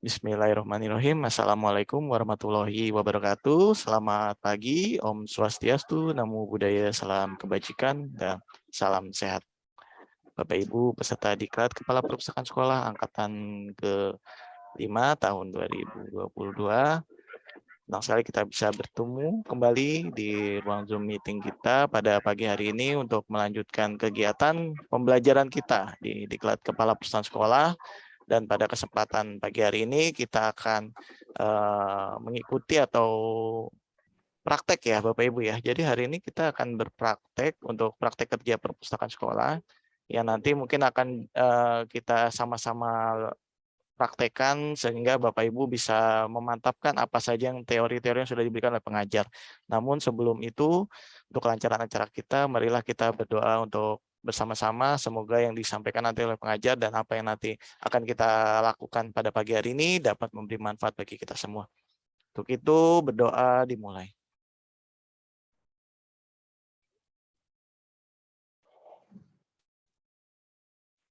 Bismillahirrahmanirrahim. Assalamualaikum warahmatullahi wabarakatuh. Selamat pagi, Om Swastiastu, Namo Buddhaya, salam kebajikan, dan salam sehat. Bapak Ibu peserta diklat Kepala Perpustakaan Sekolah Angkatan ke-5 tahun 2022. Senang sekali kita bisa bertemu kembali di ruang Zoom meeting kita pada pagi hari ini untuk melanjutkan kegiatan pembelajaran kita di diklat Kepala Perpustakaan Sekolah. Dan pada kesempatan pagi hari ini kita akan mengikuti atau praktek ya Bapak Ibu ya. Jadi hari ini kita akan berpraktek untuk praktek kerja perpustakaan sekolah yang nanti mungkin akan kita sama-sama praktekkan sehingga Bapak Ibu bisa memantapkan apa saja yang teori-teori yang sudah diberikan oleh pengajar. Namun sebelum itu, untuk kelancaran acara kita, marilah kita berdoa untuk bersama-sama, semoga yang disampaikan nanti oleh pengajar dan apa yang nanti akan kita lakukan pada pagi hari ini dapat memberi manfaat bagi kita semua. Untuk itu berdoa dimulai.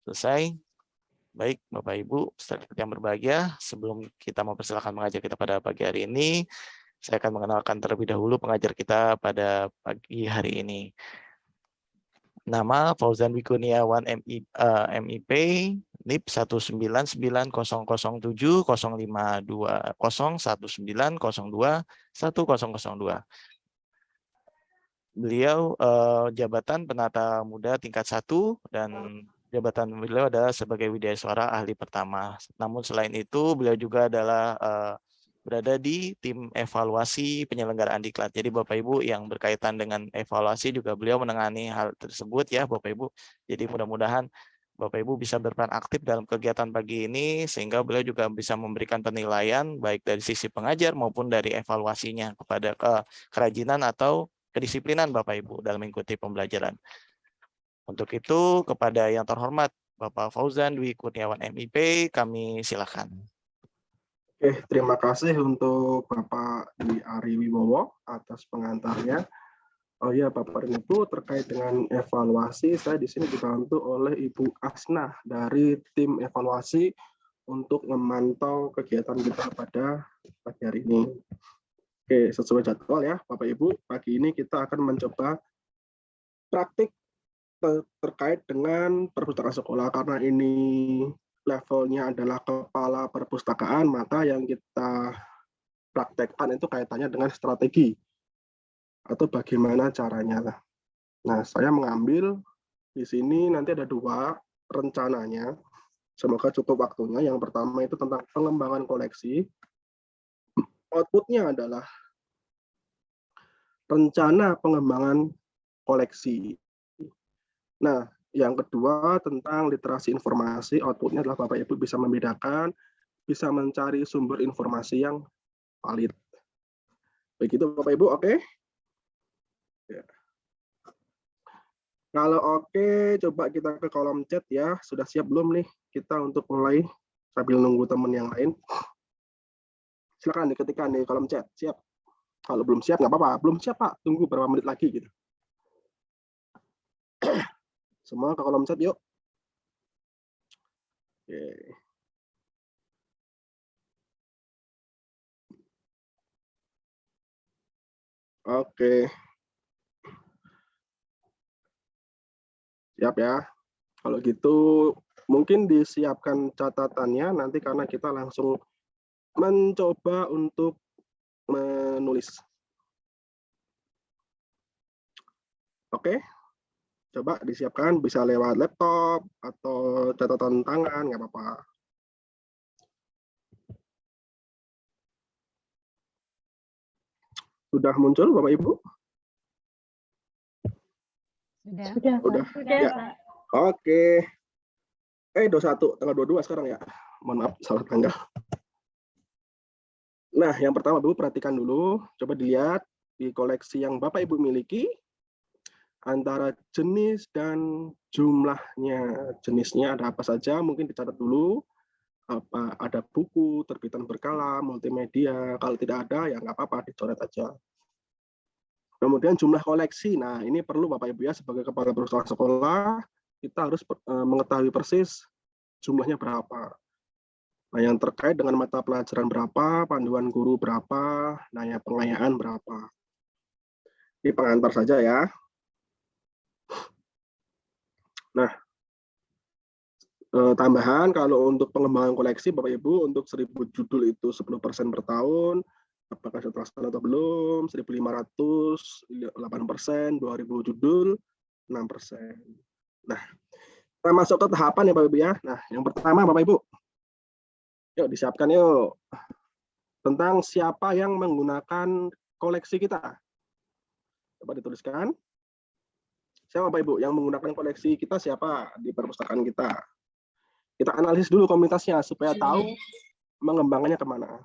Selesai. Baik, Bapak Ibu, peserta yang berbahagia, sebelum kita mempersilakan mengajar kita pada pagi hari ini, saya akan mengenalkan terlebih dahulu pengajar kita pada pagi hari ini. Nama Fauzan Dwi Kurniawan MIP, NIP 199905201902102. Beliau jabatan penata muda tingkat 1 dan jabatan beliau adalah sebagai widyaswara ahli pertama. Namun selain itu beliau juga adalah berada di tim evaluasi penyelenggaraan diklat. Jadi Bapak Ibu yang berkaitan dengan evaluasi juga beliau menangani hal tersebut ya Bapak Ibu. Jadi mudah-mudahan Bapak Ibu bisa berperan aktif dalam kegiatan pagi ini sehingga beliau juga bisa memberikan penilaian baik dari sisi pengajar maupun dari evaluasinya kepada kerajinan atau kedisiplinan Bapak Ibu dalam mengikuti pembelajaran. Untuk itu kepada yang terhormat Bapak Fauzan Dwi Kurniawan MIP, kami silakan. Oke, terima kasih untuk Bapak Dwi Ari Wibowo atas pengantarnya. Oh ya, Bapak dan Ibu, terkait dengan evaluasi, saya di sini dibantu oleh Ibu Asnah dari tim evaluasi untuk memantau kegiatan kita pada pagi hari ini. Oke, sesuai jadwal ya, Bapak Ibu, pagi ini kita akan mencoba praktik terkait dengan perpustakaan sekolah. Karena ini levelnya adalah kepala perpustakaan, maka yang kita praktekkan itu kaitannya dengan strategi atau bagaimana caranya. Nah, saya mengambil di sini nanti ada 2 rencananya. Semoga cukup waktunya. Yang pertama itu tentang pengembangan koleksi. Outputnya adalah rencana pengembangan koleksi. Nah, yang kedua tentang literasi informasi. Outputnya adalah Bapak Ibu bisa membedakan, bisa mencari sumber informasi yang valid. Begitu Bapak Ibu, oke? Ya. Kalau oke, coba kita ke kolom chat ya. Sudah siap belum nih kita untuk mulai sambil nunggu teman yang lain? Silakan diketikkan di kolom chat. Siap? Kalau belum siap nggak apa-apa. Belum siap Pak, tunggu beberapa menit lagi gitu. Semua ke kolom chat yuk. Oke. Oke. Siap ya. Kalau gitu mungkin disiapkan catatannya nanti karena kita langsung mencoba untuk menulis. Oke. Coba disiapkan, bisa lewat laptop atau catatan tangan, nggak apa-apa. Sudah muncul Bapak Ibu? Sudah. Ya. Oke. 21, tanggal 22 sekarang ya. Mohon maaf, salah tanggal. Nah, yang pertama Ibu perhatikan dulu, coba dilihat di koleksi yang Bapak Ibu miliki, antara jenis dan jumlahnya. Jenisnya ada apa saja, mungkin dicatat dulu. Apa ada buku, terbitan berkala, multimedia. Kalau tidak ada, ya nggak apa-apa, dicoret aja. Kemudian jumlah koleksi. Nah, ini perlu Bapak Ibu ya, sebagai kepala perpustakaan sekolah, kita harus mengetahui persis jumlahnya berapa. Nah, yang terkait dengan mata pelajaran berapa, panduan guru berapa, nanya pengayaan berapa. Ini pengantar saja ya. Nah, tambahan kalau untuk pengembangan koleksi Bapak Ibu untuk 1000 judul itu 10% per tahun, apakah sudah terlaksana atau belum, 1.500 8%, 2.000 judul 6%. Nah, kita masuk ke tahapan ya Bapak Ibu ya. Nah, yang pertama Bapak Ibu, yuk disiapkan yuk tentang siapa yang menggunakan koleksi kita. Coba dituliskan. Siapa Bapak Ibu yang menggunakan koleksi kita, siapa di perpustakaan kita. Kita analisis dulu komunitasnya supaya tahu mengembangkannya kemana.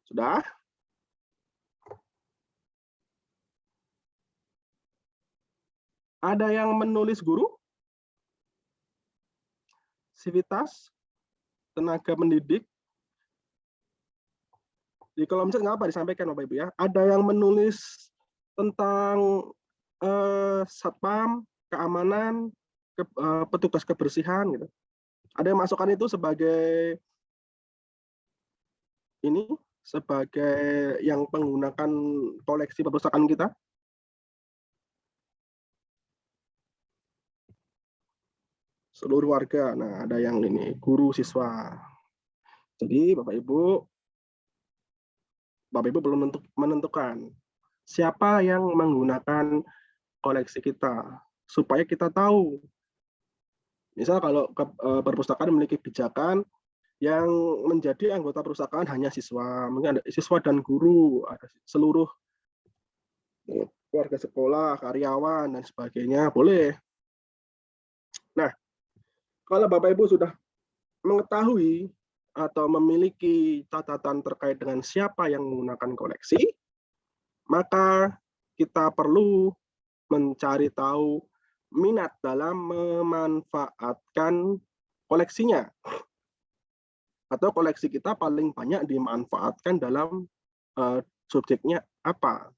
Sudah? Ada yang menulis guru, sivitas, tenaga pendidik. Di kolom chat nggak apa disampaikan Bapak Ibu ya. Ada yang menulis tentang satpam, keamanan, petugas kebersihan gitu. Ada yang masukkan itu sebagai ini sebagai yang menggunakan koleksi perpustakaan kita. Seluruh warga. Nah, ada yang ini guru, siswa. Jadi Bapak Ibu belum menentukan siapa yang menggunakan koleksi kita supaya kita tahu. Misal kalau perpustakaan memiliki kebijakan yang menjadi anggota perpustakaan hanya siswa, mungkin ada siswa dan guru, ada seluruh warga sekolah, karyawan dan sebagainya, boleh. Nah, kalau Bapak Ibu sudah mengetahui atau memiliki catatan terkait dengan siapa yang menggunakan koleksi, maka kita perlu mencari tahu minat dalam memanfaatkan koleksinya. Atau koleksi kita paling banyak dimanfaatkan dalam subjeknya apa?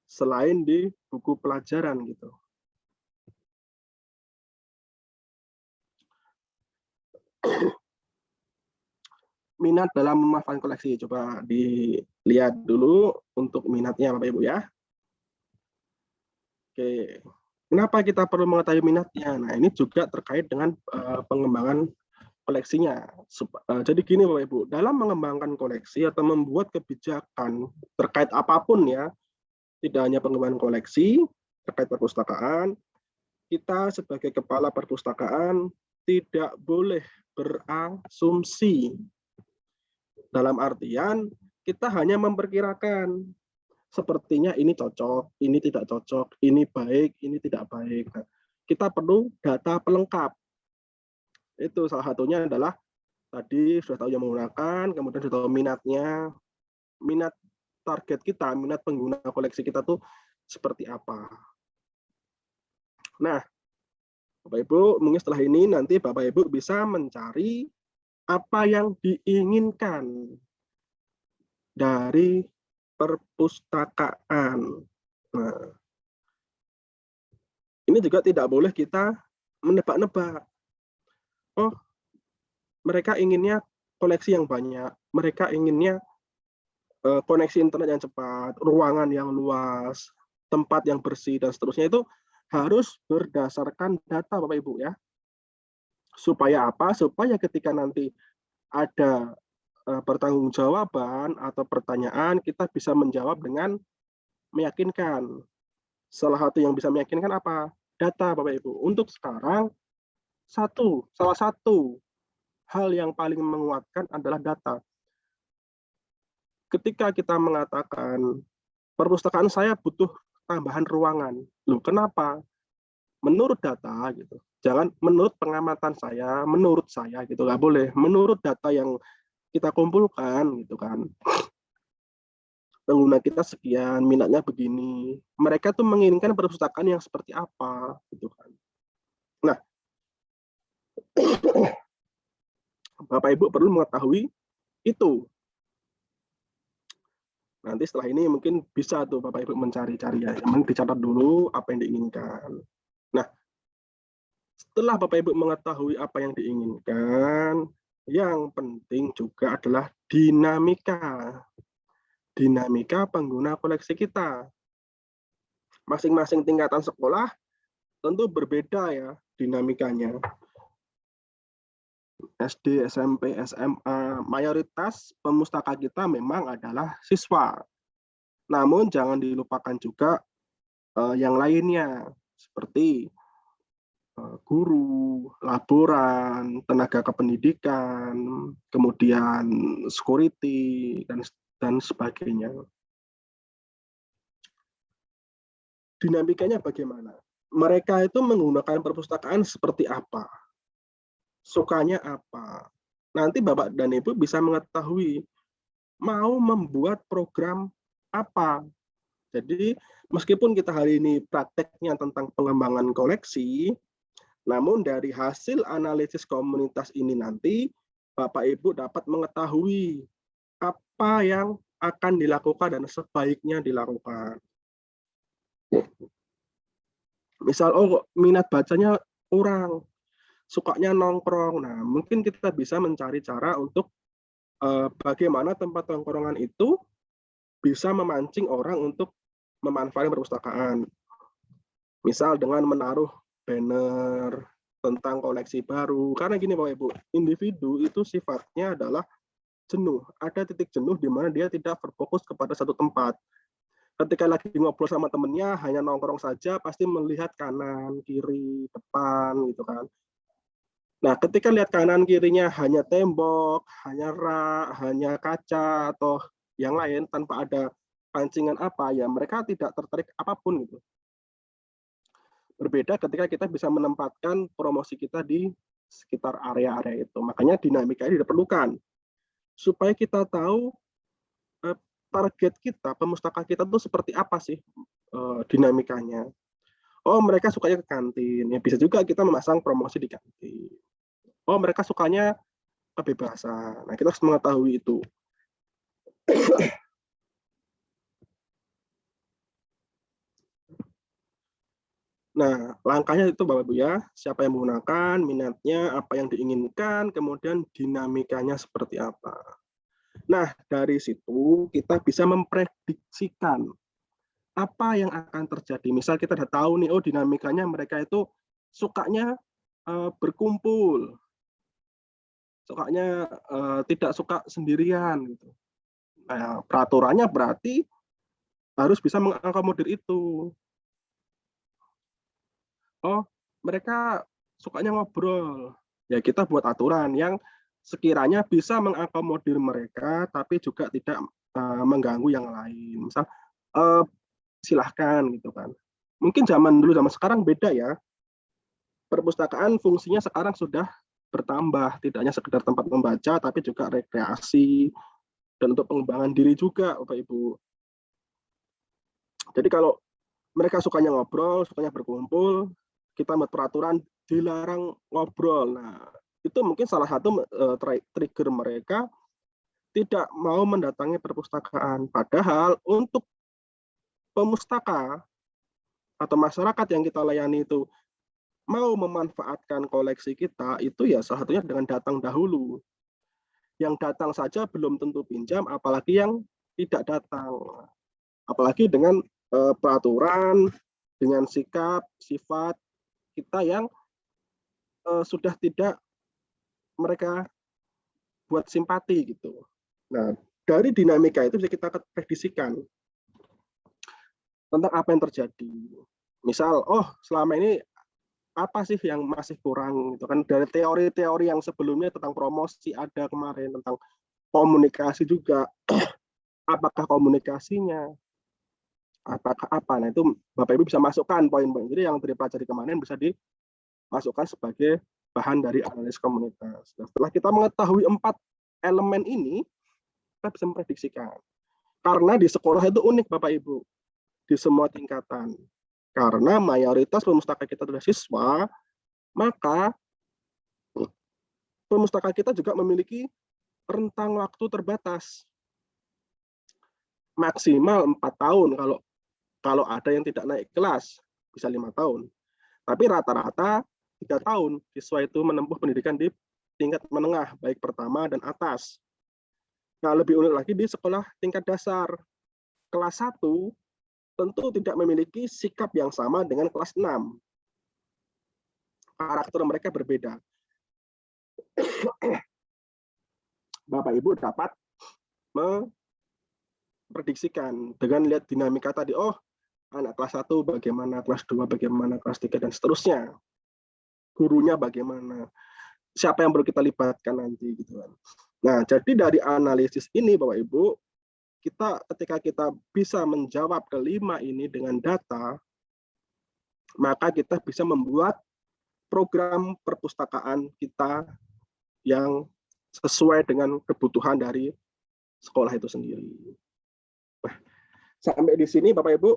Selain di buku pelajaran gitu. Minat dalam memanfaatkan koleksi. Coba dilihat dulu untuk minatnya Bapak Ibu ya. Oke. Kenapa kita perlu mengetahui minatnya? Nah, ini juga terkait dengan pengembangan koleksinya. Jadi gini Bapak Ibu, dalam mengembangkan koleksi atau membuat kebijakan terkait apapun ya, tidak hanya pengembangan koleksi, terkait perpustakaan, kita sebagai kepala perpustakaan tidak boleh berasumsi. Dalam artian, kita hanya memperkirakan, sepertinya ini cocok, ini tidak cocok, ini baik, ini tidak baik. Kita perlu data pelengkap. Itu salah satunya adalah tadi sudah tahu yang menggunakan, kemudian sudah tahu minatnya, minat target kita, minat pengguna koleksi kita tuh seperti apa. Nah, Bapak Ibu, mungkin setelah ini nanti Bapak Ibu bisa mencari apa yang diinginkan dari perpustakaan. Nah, ini juga tidak boleh kita menebak-nebak. Oh, mereka inginnya koleksi yang banyak, mereka inginnya koneksi internet yang cepat, ruangan yang luas, tempat yang bersih, dan seterusnya. Itu harus berdasarkan data Bapak Ibu ya. Supaya apa? Supaya ketika nanti ada pertanggungjawaban atau pertanyaan, kita bisa menjawab dengan meyakinkan. Salah satu yang bisa meyakinkan apa? Data Bapak Ibu. Untuk sekarang, salah satu hal yang paling menguatkan adalah data. Ketika kita mengatakan perpustakaan saya butuh tambahan ruangan, loh kenapa? Menurut data gitu. Jangan menurut pengamatan saya, menurut saya gitu, nggak boleh. Menurut data yang kita kumpulkan gitu kan. Pengguna kita sekian, minatnya begini. Mereka tuh menginginkan perpustakaan yang seperti apa gitu kan. Nah, Bapak Ibu perlu mengetahui itu. Nanti setelah ini mungkin bisa tuh Bapak Ibu mencari-cari ya. Yang dicatat dulu apa yang diinginkan. Nah, Setelah Bapak Ibu mengetahui apa yang diinginkan, yang penting juga adalah dinamika. Dinamika pengguna koleksi kita. Masing-masing tingkatan sekolah tentu berbeda ya dinamikanya. SD, SMP, SMA, mayoritas pemustaka kita memang adalah siswa. Namun jangan dilupakan juga yang lainnya, seperti guru, laboran, tenaga kependidikan, kemudian security, dan sebagainya. Dinamikanya bagaimana? Mereka itu menggunakan perpustakaan seperti apa? Sukanya apa? Nanti Bapak dan Ibu bisa mengetahui mau membuat program apa. Jadi meskipun kita hari ini prakteknya tentang pengembangan koleksi, namun dari hasil analisis komunitas ini nanti Bapak Ibu dapat mengetahui apa yang akan dilakukan dan sebaiknya dilakukan. Misal, oh minat bacanya kurang, sukanya nongkrong. Nah, mungkin kita bisa mencari cara untuk bagaimana tempat nongkrongan itu bisa memancing orang untuk memanfaatkan perpustakaan. Misal dengan menaruh banner tentang koleksi baru. Karena gini Bapak Ibu, individu itu sifatnya adalah jenuh. Ada titik jenuh di mana dia tidak berfokus kepada satu tempat. Ketika lagi ngobrol sama temennya, hanya nongkrong saja, pasti melihat kanan, kiri, depan, gitu kan. Nah, ketika lihat kanan kirinya hanya tembok, hanya rak, hanya kaca, atau yang lain tanpa ada pancingan apa, ya mereka tidak tertarik apapun gitu. Berbeda ketika kita bisa menempatkan promosi kita di sekitar area-area itu. Makanya dinamika ini diperlukan. Supaya kita tahu target kita, pemustaka kita tuh seperti apa sih dinamikanya. Oh, mereka sukanya ke kantin. Ya bisa juga kita memasang promosi di kantin. Oh, mereka sukanya kebebasan. Nah, kita harus mengetahui itu. Nah, langkahnya itu Bapak Ibu ya, siapa yang menggunakan, minatnya, apa yang diinginkan, kemudian dinamikanya seperti apa. Nah, dari situ kita bisa memprediksikan apa yang akan terjadi. Misal kita udah tahu nih, oh dinamikanya mereka itu sukanya berkumpul, sukanya tidak suka sendirian gitu. Nah, peraturannya berarti harus bisa mengakomodir itu. Oh, mereka sukanya ngobrol. Ya kita buat aturan yang sekiranya bisa mengakomodir mereka, tapi juga tidak mengganggu yang lain. Misal, silahkan gitu kan. Mungkin zaman dulu, zaman sekarang beda ya. Perpustakaan fungsinya sekarang sudah bertambah, tidak hanya sekedar tempat membaca, tapi juga rekreasi, dan untuk pengembangan diri juga, Bapak Ibu. Jadi kalau mereka sukanya ngobrol, sukanya berkumpul, kita buat peraturan dilarang ngobrol. Nah, itu mungkin salah satu trigger mereka tidak mau mendatangi perpustakaan. Padahal untuk pemustaka atau masyarakat yang kita layani itu mau memanfaatkan koleksi kita, itu ya salah satunya dengan datang dahulu. Yang datang saja belum tentu pinjam, apalagi yang tidak datang. Apalagi dengan peraturan, dengan sikap, sifat kita yang sudah tidak mereka buat simpati gitu. Nah, dari dinamika itu bisa kita prediksikan tentang apa yang terjadi. Misal, oh selama ini apa sih yang masih kurang gitu kan, dari teori-teori yang sebelumnya tentang promosi ada kemarin, tentang komunikasi juga. Apakah komunikasinya, apakah apa, nah itu Bapak Ibu bisa masukkan poin-poin. Jadi yang dipelajari kemarin bisa dimasukkan sebagai bahan dari analisis komunitas. Nah, setelah kita mengetahui 4 elemen ini, kita bisa memprediksikan. Karena di sekolah itu unik Bapak Ibu, di semua tingkatan. Karena mayoritas pemustaka kita adalah siswa, maka pemustaka kita juga memiliki rentang waktu terbatas. Maksimal 4 tahun kalau ada yang tidak naik kelas, bisa 5 tahun. Tapi rata-rata 3 tahun siswa itu menempuh pendidikan di tingkat menengah, baik pertama dan atas. Nah, lebih unik lagi di sekolah tingkat dasar. Kelas 1 tentu tidak memiliki sikap yang sama dengan kelas 6. Karakter mereka berbeda. Bapak Ibu dapat memprediksikan dengan lihat dinamika tadi, oh anak kelas 1 bagaimana, kelas 2 bagaimana, kelas 3 dan seterusnya. Gurunya bagaimana, siapa yang perlu kita libatkan nanti gitu kan. Nah, jadi dari analisis ini Bapak Ibu, ketika kita bisa menjawab kelima ini dengan data, maka kita bisa membuat program perpustakaan kita yang sesuai dengan kebutuhan dari sekolah itu sendiri. Nah, sampai di sini Bapak Ibu,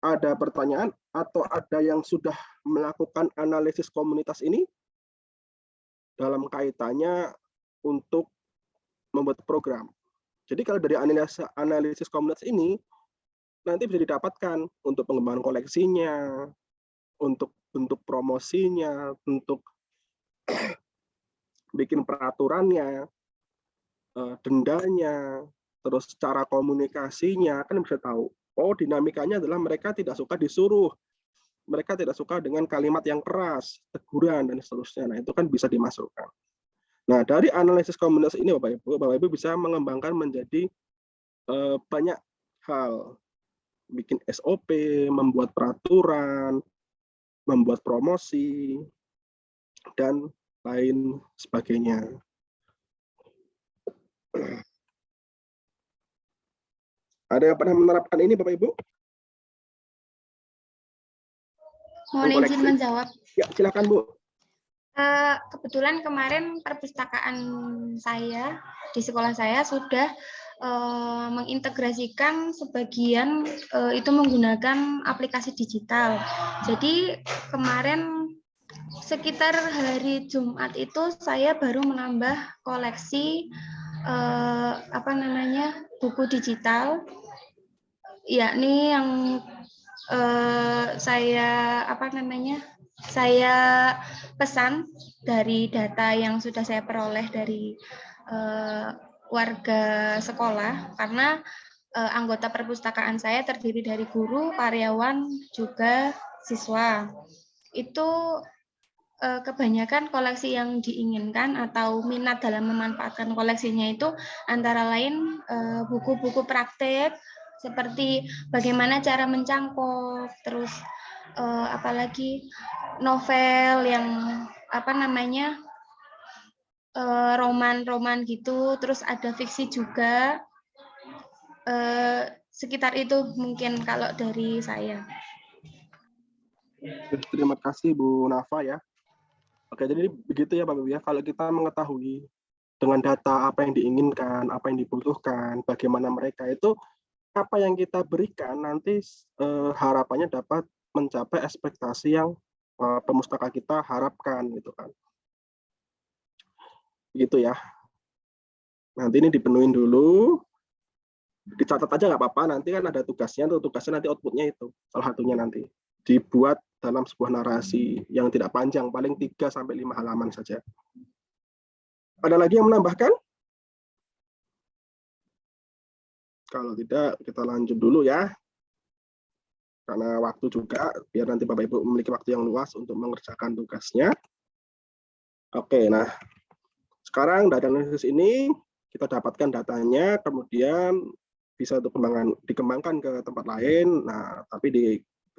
ada pertanyaan atau ada yang sudah melakukan analisis komunitas ini dalam kaitannya untuk membuat program. Jadi kalau dari analisis komunitas ini, nanti bisa didapatkan untuk pengembangan koleksinya, untuk bentuk promosinya, untuk bikin peraturannya, dendanya, terus cara komunikasinya, kan bisa tahu. Oh, dinamikanya adalah mereka tidak suka disuruh, mereka tidak suka dengan kalimat yang keras, teguran, dan seterusnya. Nah, itu kan bisa dimasukkan. Nah, dari analisis komunitas ini, Bapak Ibu bisa mengembangkan menjadi banyak hal. Bikin SOP, membuat peraturan, membuat promosi, dan lain sebagainya. Ada yang pernah menerapkan ini, Bapak Ibu? Mohon izin menjawab. Ya, silakan Bu. Kebetulan kemarin perpustakaan saya di sekolah saya sudah mengintegrasikan sebagian itu menggunakan aplikasi digital. Jadi kemarin sekitar hari Jumat itu saya baru menambah koleksi buku digital, yakni yang saya pesan dari data yang sudah saya peroleh dari warga sekolah, karena anggota perpustakaan saya terdiri dari guru, karyawan, juga siswa. Itu kebanyakan koleksi yang diinginkan atau minat dalam memanfaatkan koleksinya itu antara lain buku-buku praktek, seperti bagaimana cara mencangkok, terus apalagi novel yang roman-roman gitu, terus ada fiksi juga. Sekitar itu mungkin kalau dari saya. Terima kasih Bu Nafa ya. Oke, jadi begitu ya Bapak Ibu ya. Kalau kita mengetahui dengan data apa yang diinginkan, apa yang dibutuhkan, bagaimana mereka itu, apa yang kita berikan nanti harapannya dapat mencapai ekspektasi yang pemustaka kita harapkan gitu kan. Begitu ya. Nanti ini dipenuhin dulu, dicatat aja nggak apa-apa. Nanti kan ada tugasnya nanti outputnya itu salah satunya nanti dibuat dalam sebuah narasi yang tidak panjang, paling 3-5 halaman saja. Ada lagi yang menambahkan? Kalau tidak, kita lanjut dulu ya. Karena waktu juga, biar nanti Bapak Ibu memiliki waktu yang luas untuk mengerjakan tugasnya. Oke, nah sekarang dari analisis ini kita dapatkan datanya, kemudian bisa dikembangkan ke tempat lain. Nah, tapi di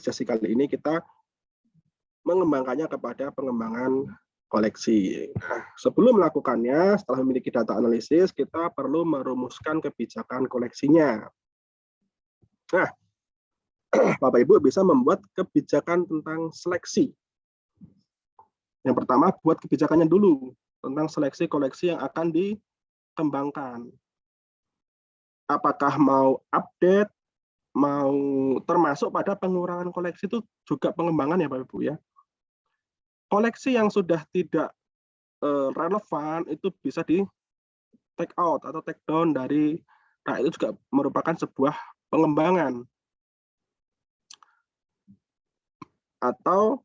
sesi kali ini kita mengembangkannya kepada pengembangan koleksi. Nah, sebelum melakukannya, setelah memiliki data analisis, kita perlu merumuskan kebijakan koleksinya. Nah, Bapak Ibu bisa membuat kebijakan tentang seleksi. Yang pertama, buat kebijakannya dulu tentang seleksi koleksi yang akan dikembangkan. Apakah mau update, mau termasuk pada pengurangan koleksi itu juga pengembangan ya Bapak Ibu ya. Koleksi yang sudah tidak relevan itu bisa di take out atau take down dari, nah itu juga merupakan sebuah pengembangan. Atau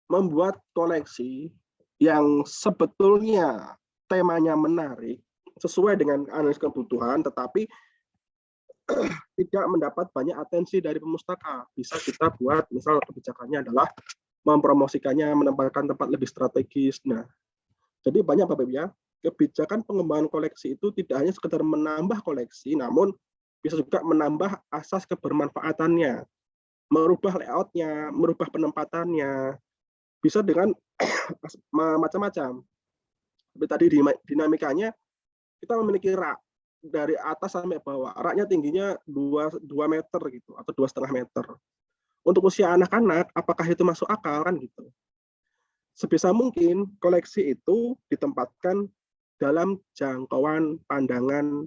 membuat koleksi yang sebetulnya temanya menarik sesuai dengan analisis kebutuhan, tetapi tidak mendapat banyak atensi dari pemustaka. Bisa kita buat, misal kebijakannya adalah mempromosikannya, menempatkan tempat lebih strategis. Nah, jadi banyak Bapak Ibu ya, kebijakan pengembangan koleksi itu tidak hanya sekedar menambah koleksi, namun bisa juga menambah asas kebermanfaatannya, merubah layoutnya, merubah penempatannya, bisa dengan macam-macam. Seperti tadi dinamikanya, kita memiliki rak dari atas sampai bawah. Raknya tingginya 2 meter gitu, atau 2,5 meter. Untuk usia anak-anak, apakah itu masuk akal kan gitu? Sebisa mungkin koleksi itu ditempatkan dalam jangkauan pandangan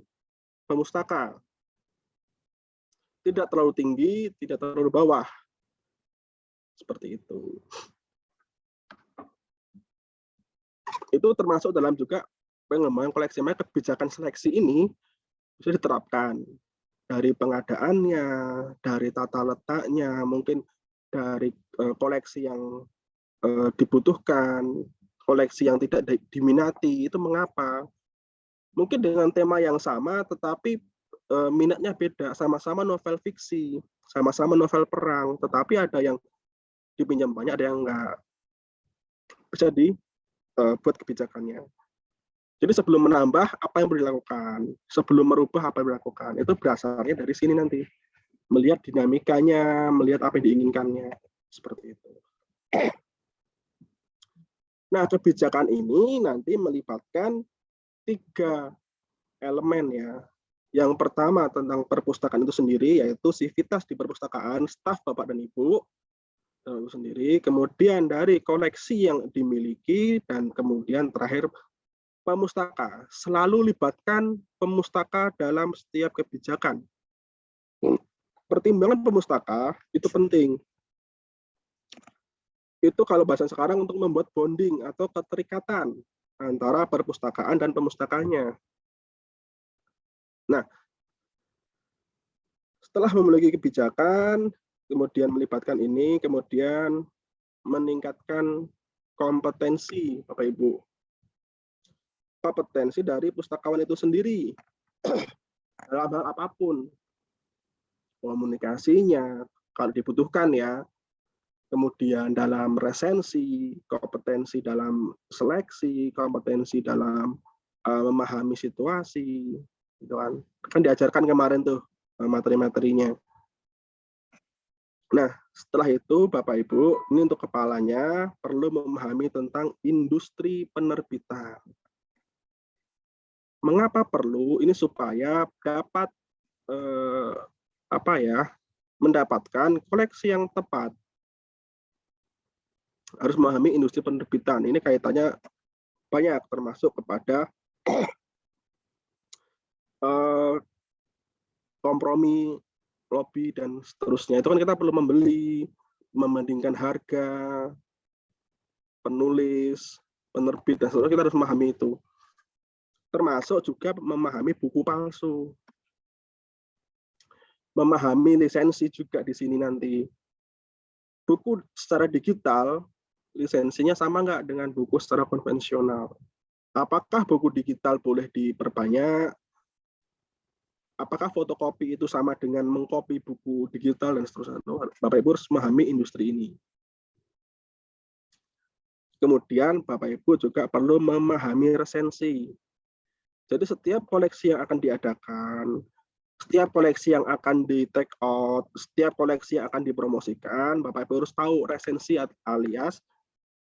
pemustaka. Tidak terlalu tinggi, tidak terlalu bawah. Seperti itu. Itu termasuk dalam juga pengembangan koleksi. Maka kebijakan seleksi ini bisa diterapkan dari pengadaannya, dari tata letaknya, mungkin dari koleksi yang dibutuhkan, koleksi yang tidak diminati, itu mengapa? Mungkin dengan tema yang sama, tetapi minatnya beda, sama-sama novel fiksi, sama-sama novel perang, tetapi ada yang dipinjam banyak, ada yang enggak. Bisa dibuat kebijakannya. Jadi sebelum menambah, apa yang perlu dilakukan? Sebelum merubah, apa yang dilakukan? Itu berdasarnya dari sini nanti. Melihat dinamikanya, melihat apa yang diinginkannya. Seperti itu. Nah, kebijakan ini nanti melibatkan 3 elemen ya. Yang pertama tentang perpustakaan itu sendiri, yaitu sivitas di perpustakaan, staf Bapak dan Ibu sendiri, kemudian dari koleksi yang dimiliki, dan kemudian terakhir pemustaka. Selalu libatkan pemustaka dalam setiap kebijakan. Pertimbangan pemustaka itu penting. Itu kalau bahasa sekarang untuk membuat bonding atau keterikatan antara perpustakaan dan pemustakanya. Nah, setelah memiliki kebijakan, kemudian melibatkan ini, kemudian meningkatkan kompetensi Bapak Ibu. Kompetensi dari pustakawan itu sendiri dalam hal apapun. Komunikasinya, kalau dibutuhkan ya, kemudian dalam resensi, kompetensi dalam seleksi, kompetensi dalam memahami situasi, gitu kan diajarkan kemarin tuh materi-materinya. Nah, setelah itu Bapak Ibu, ini untuk kepalanya perlu memahami tentang industri penerbitan. Mengapa perlu? Ini supaya dapat mendapatkan koleksi yang tepat. Harus memahami industri penerbitan. Ini kaitannya banyak, termasuk kepada kompromi, lobby, dan seterusnya. Itu kan kita perlu membeli, membandingkan harga, penulis, penerbit, dan seterusnya, kita harus memahami itu. Termasuk juga memahami buku palsu. Memahami lisensi juga di sini nanti. Buku secara digital, lisensinya sama nggak dengan buku secara konvensional? Apakah buku digital boleh diperbanyak? Apakah fotokopi itu sama dengan mengkopi buku digital dan seterusnya? Bapak Ibu harus memahami industri ini. Kemudian Bapak Ibu juga perlu memahami resensi. Jadi setiap koleksi yang akan diadakan, setiap koleksi yang akan di take out, setiap koleksi yang akan dipromosikan, Bapak Ibu harus tahu resensi alias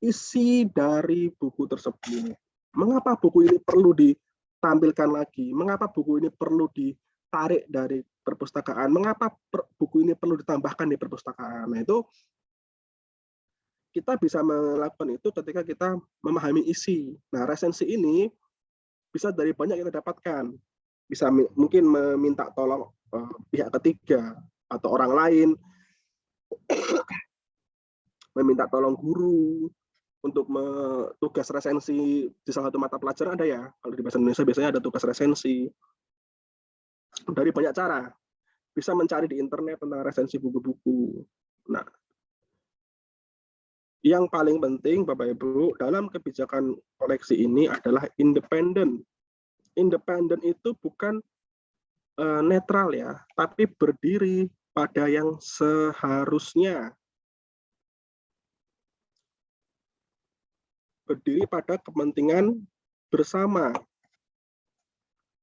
isi dari buku tersebut. Mengapa buku ini perlu ditampilkan lagi? Mengapa buku ini perlu ditarik dari perpustakaan? Mengapa buku ini perlu ditambahkan di perpustakaan? Nah, itu kita bisa melakukan itu ketika kita memahami isi. Nah, resensi ini bisa dari banyak yang kita dapatkan. Bisa mungkin meminta tolong pihak ketiga atau orang lain, meminta tolong guru untuk tugas resensi di salah satu mata pelajaran ada ya. Kalau di bahasa Indonesia biasanya ada tugas resensi. Dari banyak cara. Bisa mencari di internet tentang resensi buku-buku. Nah, Yang paling penting Bapak Ibu dalam kebijakan koleksi ini adalah independen. Independen itu bukan netral ya, tapi berdiri pada yang seharusnya. Berdiri pada kepentingan bersama.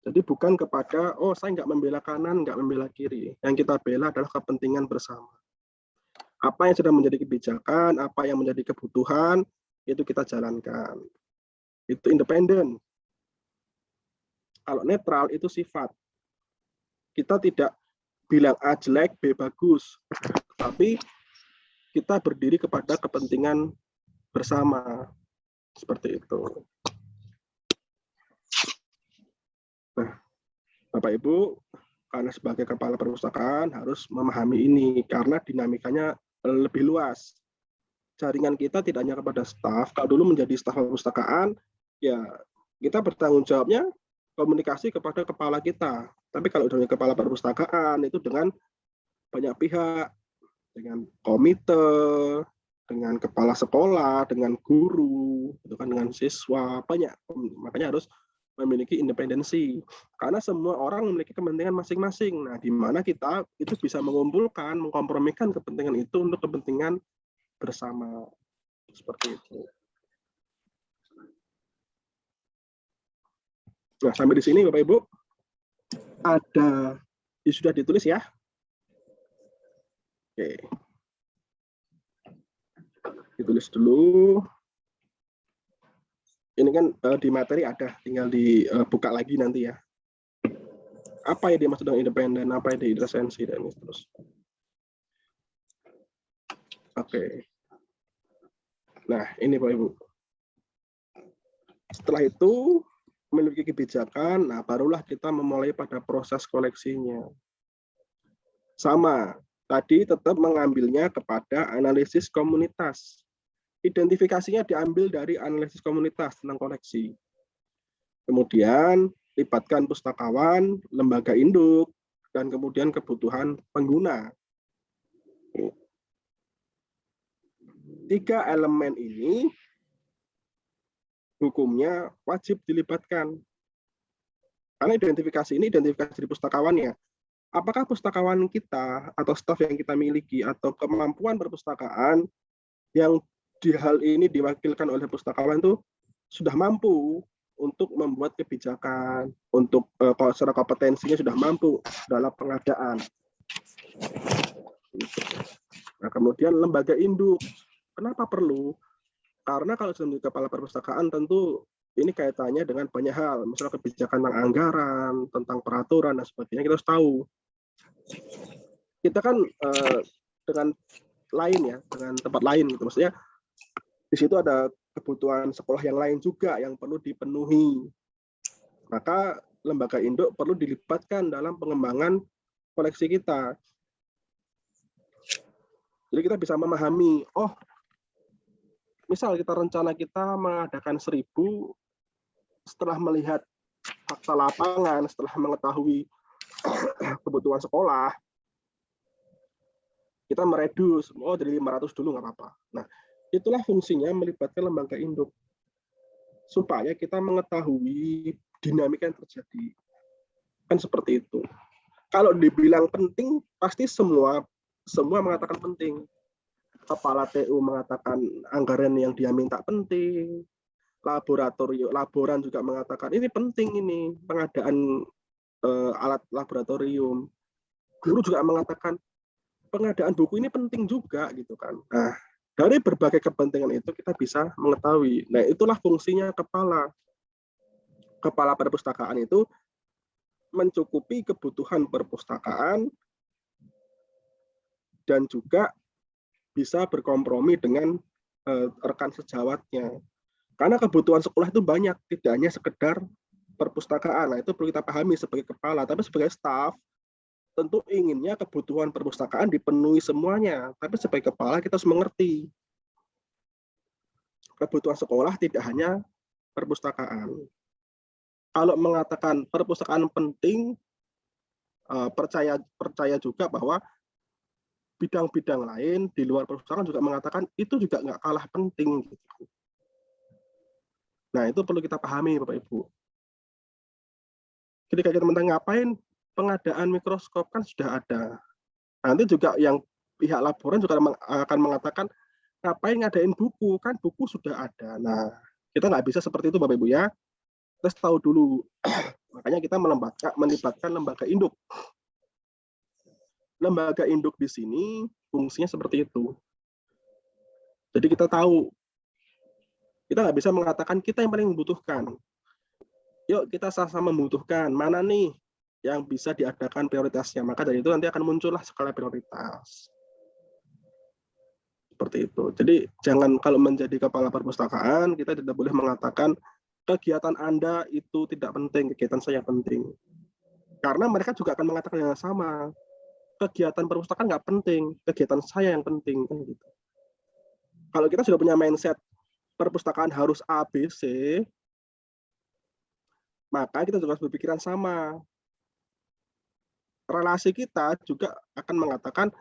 Jadi bukan kepada, oh saya nggak membela kanan, nggak membela kiri. Yang kita bela adalah kepentingan bersama. Apa yang sudah menjadi kebijakan, apa yang menjadi kebutuhan, itu kita jalankan. Itu independen. Kalau netral itu sifat. Kita tidak bilang A jelek, B bagus. Tapi kita berdiri kepada kepentingan bersama. Seperti itu. Nah, Bapak Ibu, karena sebagai kepala perpustakaan harus memahami ini karena dinamikanya lebih luas. Jaringan kita tidak hanya kepada staf. Kalau dulu menjadi staf perpustakaan, ya kita bertanggung jawabnya komunikasi kepada kepala kita. Tapi kalau dari kepala perpustakaan itu dengan banyak pihak, dengan komite, dengan kepala sekolah, dengan guru, itu kan dengan siswa, banyak. Makanya harus memiliki independensi karena semua orang memiliki kepentingan masing-masing. Nah, di mana kita itu bisa mengumpulkan, mengkompromikan kepentingan itu untuk kepentingan bersama. Seperti itu. Nah, sampai di sini Bapak Ibu ada sudah ditulis ya. Oke. Ditulis dulu. Ini kan di materi ada, tinggal dibuka lagi nanti ya. Apa yang dimaksud dengan independen, apa yang diintervensi dan terus. Oke. Nah, ini Bapak Ibu. Setelah itu memiliki kebijakan, nah barulah kita memulai pada proses koleksinya. Sama, tadi tetap mengambilnya kepada analisis komunitas. Identifikasinya diambil dari analisis komunitas tentang koleksi. Kemudian libatkan pustakawan, lembaga induk, dan kemudian kebutuhan pengguna. 3 elemen ini hukumnya wajib dilibatkan. Karena identifikasi ini identifikasi di pustakawannya. Apakah pustakawan kita atau staf yang kita miliki atau kemampuan perpustakaan yang di hal ini diwakilkan oleh pustakawan itu sudah mampu untuk membuat kebijakan, untuk secara kompetensinya sudah mampu dalam pengadaan. Nah, kemudian lembaga induk, kenapa perlu? Karena kalau sudah menjadi kepala perpustakaan tentu ini kaitannya dengan banyak hal, misalnya kebijakan tentang anggaran, tentang peraturan dan sebagainya, kita harus tahu. Kita kan dengan lain ya, dengan tempat lain gitu, maksudnya di situ ada kebutuhan sekolah yang lain juga yang perlu dipenuhi. Maka lembaga induk perlu dilibatkan dalam pengembangan koleksi kita. Jadi kita bisa memahami, oh misal kita rencana kita mengadakan 1000, setelah melihat fakta lapangan, setelah mengetahui kebutuhan sekolah, kita meredus, oh jadi 500 dulu nggak apa-apa. Nah, itulah fungsinya melibatkan lembaga induk. Supaya kita mengetahui dinamika yang terjadi. Kan seperti itu. Kalau dibilang penting, pasti semua mengatakan penting. Kepala TU mengatakan anggaran yang dia minta penting. Laboran juga mengatakan ini penting ini pengadaan alat laboratorium. Guru juga mengatakan pengadaan buku ini penting juga gitu kan. Nah, dari berbagai kepentingan itu kita bisa mengetahui. Nah, itulah fungsinya kepala perpustakaan itu mencukupi kebutuhan perpustakaan dan juga bisa berkompromi dengan rekan sejawatnya. Karena kebutuhan sekolah itu banyak, tidak hanya sekedar perpustakaan. Nah, itu perlu kita pahami sebagai kepala, tapi sebagai staf tentu inginnya kebutuhan perpustakaan dipenuhi semuanya, tapi sebagai kepala kita harus mengerti kebutuhan sekolah tidak hanya perpustakaan. Kalau mengatakan perpustakaan penting, percaya juga bahwa bidang-bidang lain di luar perpustakaan juga mengatakan itu juga nggak kalah penting. Gitu. Nah, itu perlu kita pahami, Bapak Ibu. Ketika kita tentang ngapain, pengadaan mikroskop kan sudah ada. Nanti juga yang pihak laboran juga akan mengatakan, ngapain ngadain buku, kan buku sudah ada. Nah, kita nggak bisa seperti itu, Bapak Ibu ya. Kita tahu dulu. Makanya kita melibatkan lembaga induk. Lembaga induk di sini fungsinya seperti itu. Jadi kita tahu, kita nggak bisa mengatakan kita yang paling membutuhkan. Yuk kita sama-sama membutuhkan, mana nih yang bisa diadakan prioritasnya. Maka dari itu nanti akan muncullah skala prioritas. Seperti itu. Jadi jangan kalau menjadi kepala perpustakaan, kita tidak boleh mengatakan kegiatan Anda itu tidak penting, kegiatan saya penting. Karena mereka juga akan mengatakan yang sama. Kegiatan perpustakaan nggak penting, kegiatan saya yang penting. Kan gitu. Kalau kita sudah punya mindset perpustakaan harus A, B, C, maka kita juga harus berpikiran sama. Relasi kita juga akan mengatakan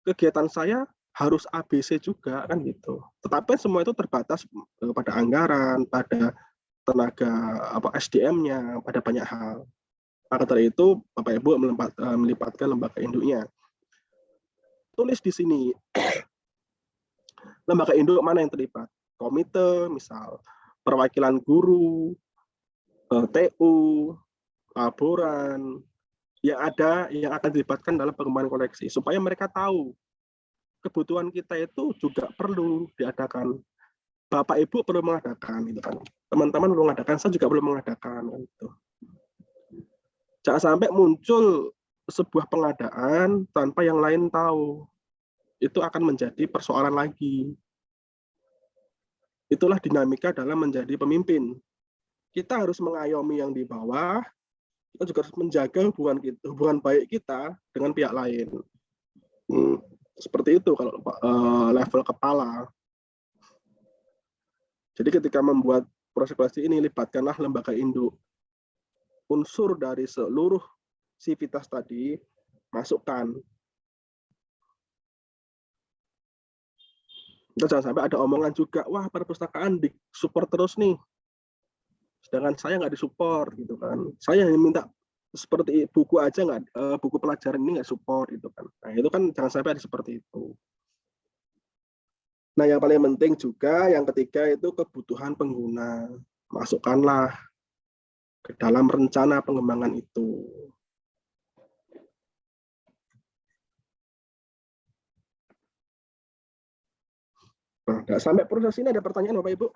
kegiatan saya harus ABC juga kan gitu. Tetapi semua itu terbatas pada anggaran, pada tenaga SDM-nya, pada banyak hal. Maka dari itu Bapak Ibu melibatkan lembaga induknya. Tulis di sini lembaga induk mana yang terlibat. Komite, misal perwakilan guru, TU, laboran, yang ada yang akan dilibatkan dalam pengembangan koleksi supaya mereka tahu kebutuhan kita itu juga perlu diadakan. Bapak Ibu perlu mengadakan, gitu kan. Teman-teman perlu mengadakan, saya juga perlu mengadakan, gitu. Jangan sampai muncul sebuah pengadaan tanpa yang lain tahu. Itu akan menjadi persoalan lagi. Itulah dinamika dalam menjadi pemimpin. Kita harus mengayomi yang di bawah, kita juga harus menjaga hubungan baik kita dengan pihak lain. Seperti itu kalau level kepala. Jadi ketika membuat proses koleksi ini, libatkanlah lembaga induk. Unsur dari seluruh sivitas tadi, masukkan. Kita jangan sampai ada omongan juga, wah perpustakaan disupport terus nih. Sedangkan saya nggak disupport gitu kan. Saya hanya minta seperti buku aja nggak, buku pelajaran ini nggak support gitu kan. Nah itu kan jangan sampai ada seperti itu. Nah yang paling penting juga yang ketiga itu kebutuhan pengguna. Masukkanlah ke dalam rencana pengembangan itu. Nah, sampai proses ini ada pertanyaan Bapak Ibu?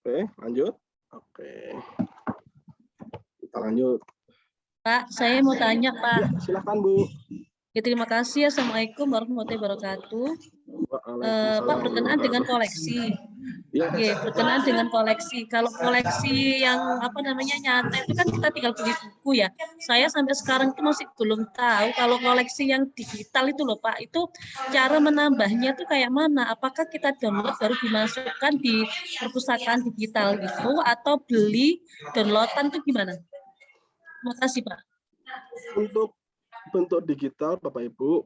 Oke, lanjut. Oke. Kita lanjut. Pak, saya mau tanya, Pak. Ya, silakan, Bu. Ya, terima kasih. Assalamualaikum warahmatullahi wabarakatuh. Pak, berkenaan dengan koleksi. Ya, berkenaan dengan koleksi. Kalau koleksi yang nyata itu kan kita tinggal beli buku ya. Saya sampai sekarang itu masih belum tahu kalau koleksi yang digital itu loh Pak, itu cara menambahnya itu kayak mana? Apakah kita download baru dimasukkan di perpustakaan digital itu atau beli downloadan itu gimana? Terima kasih Pak. Untuk bentuk digital Bapak Ibu,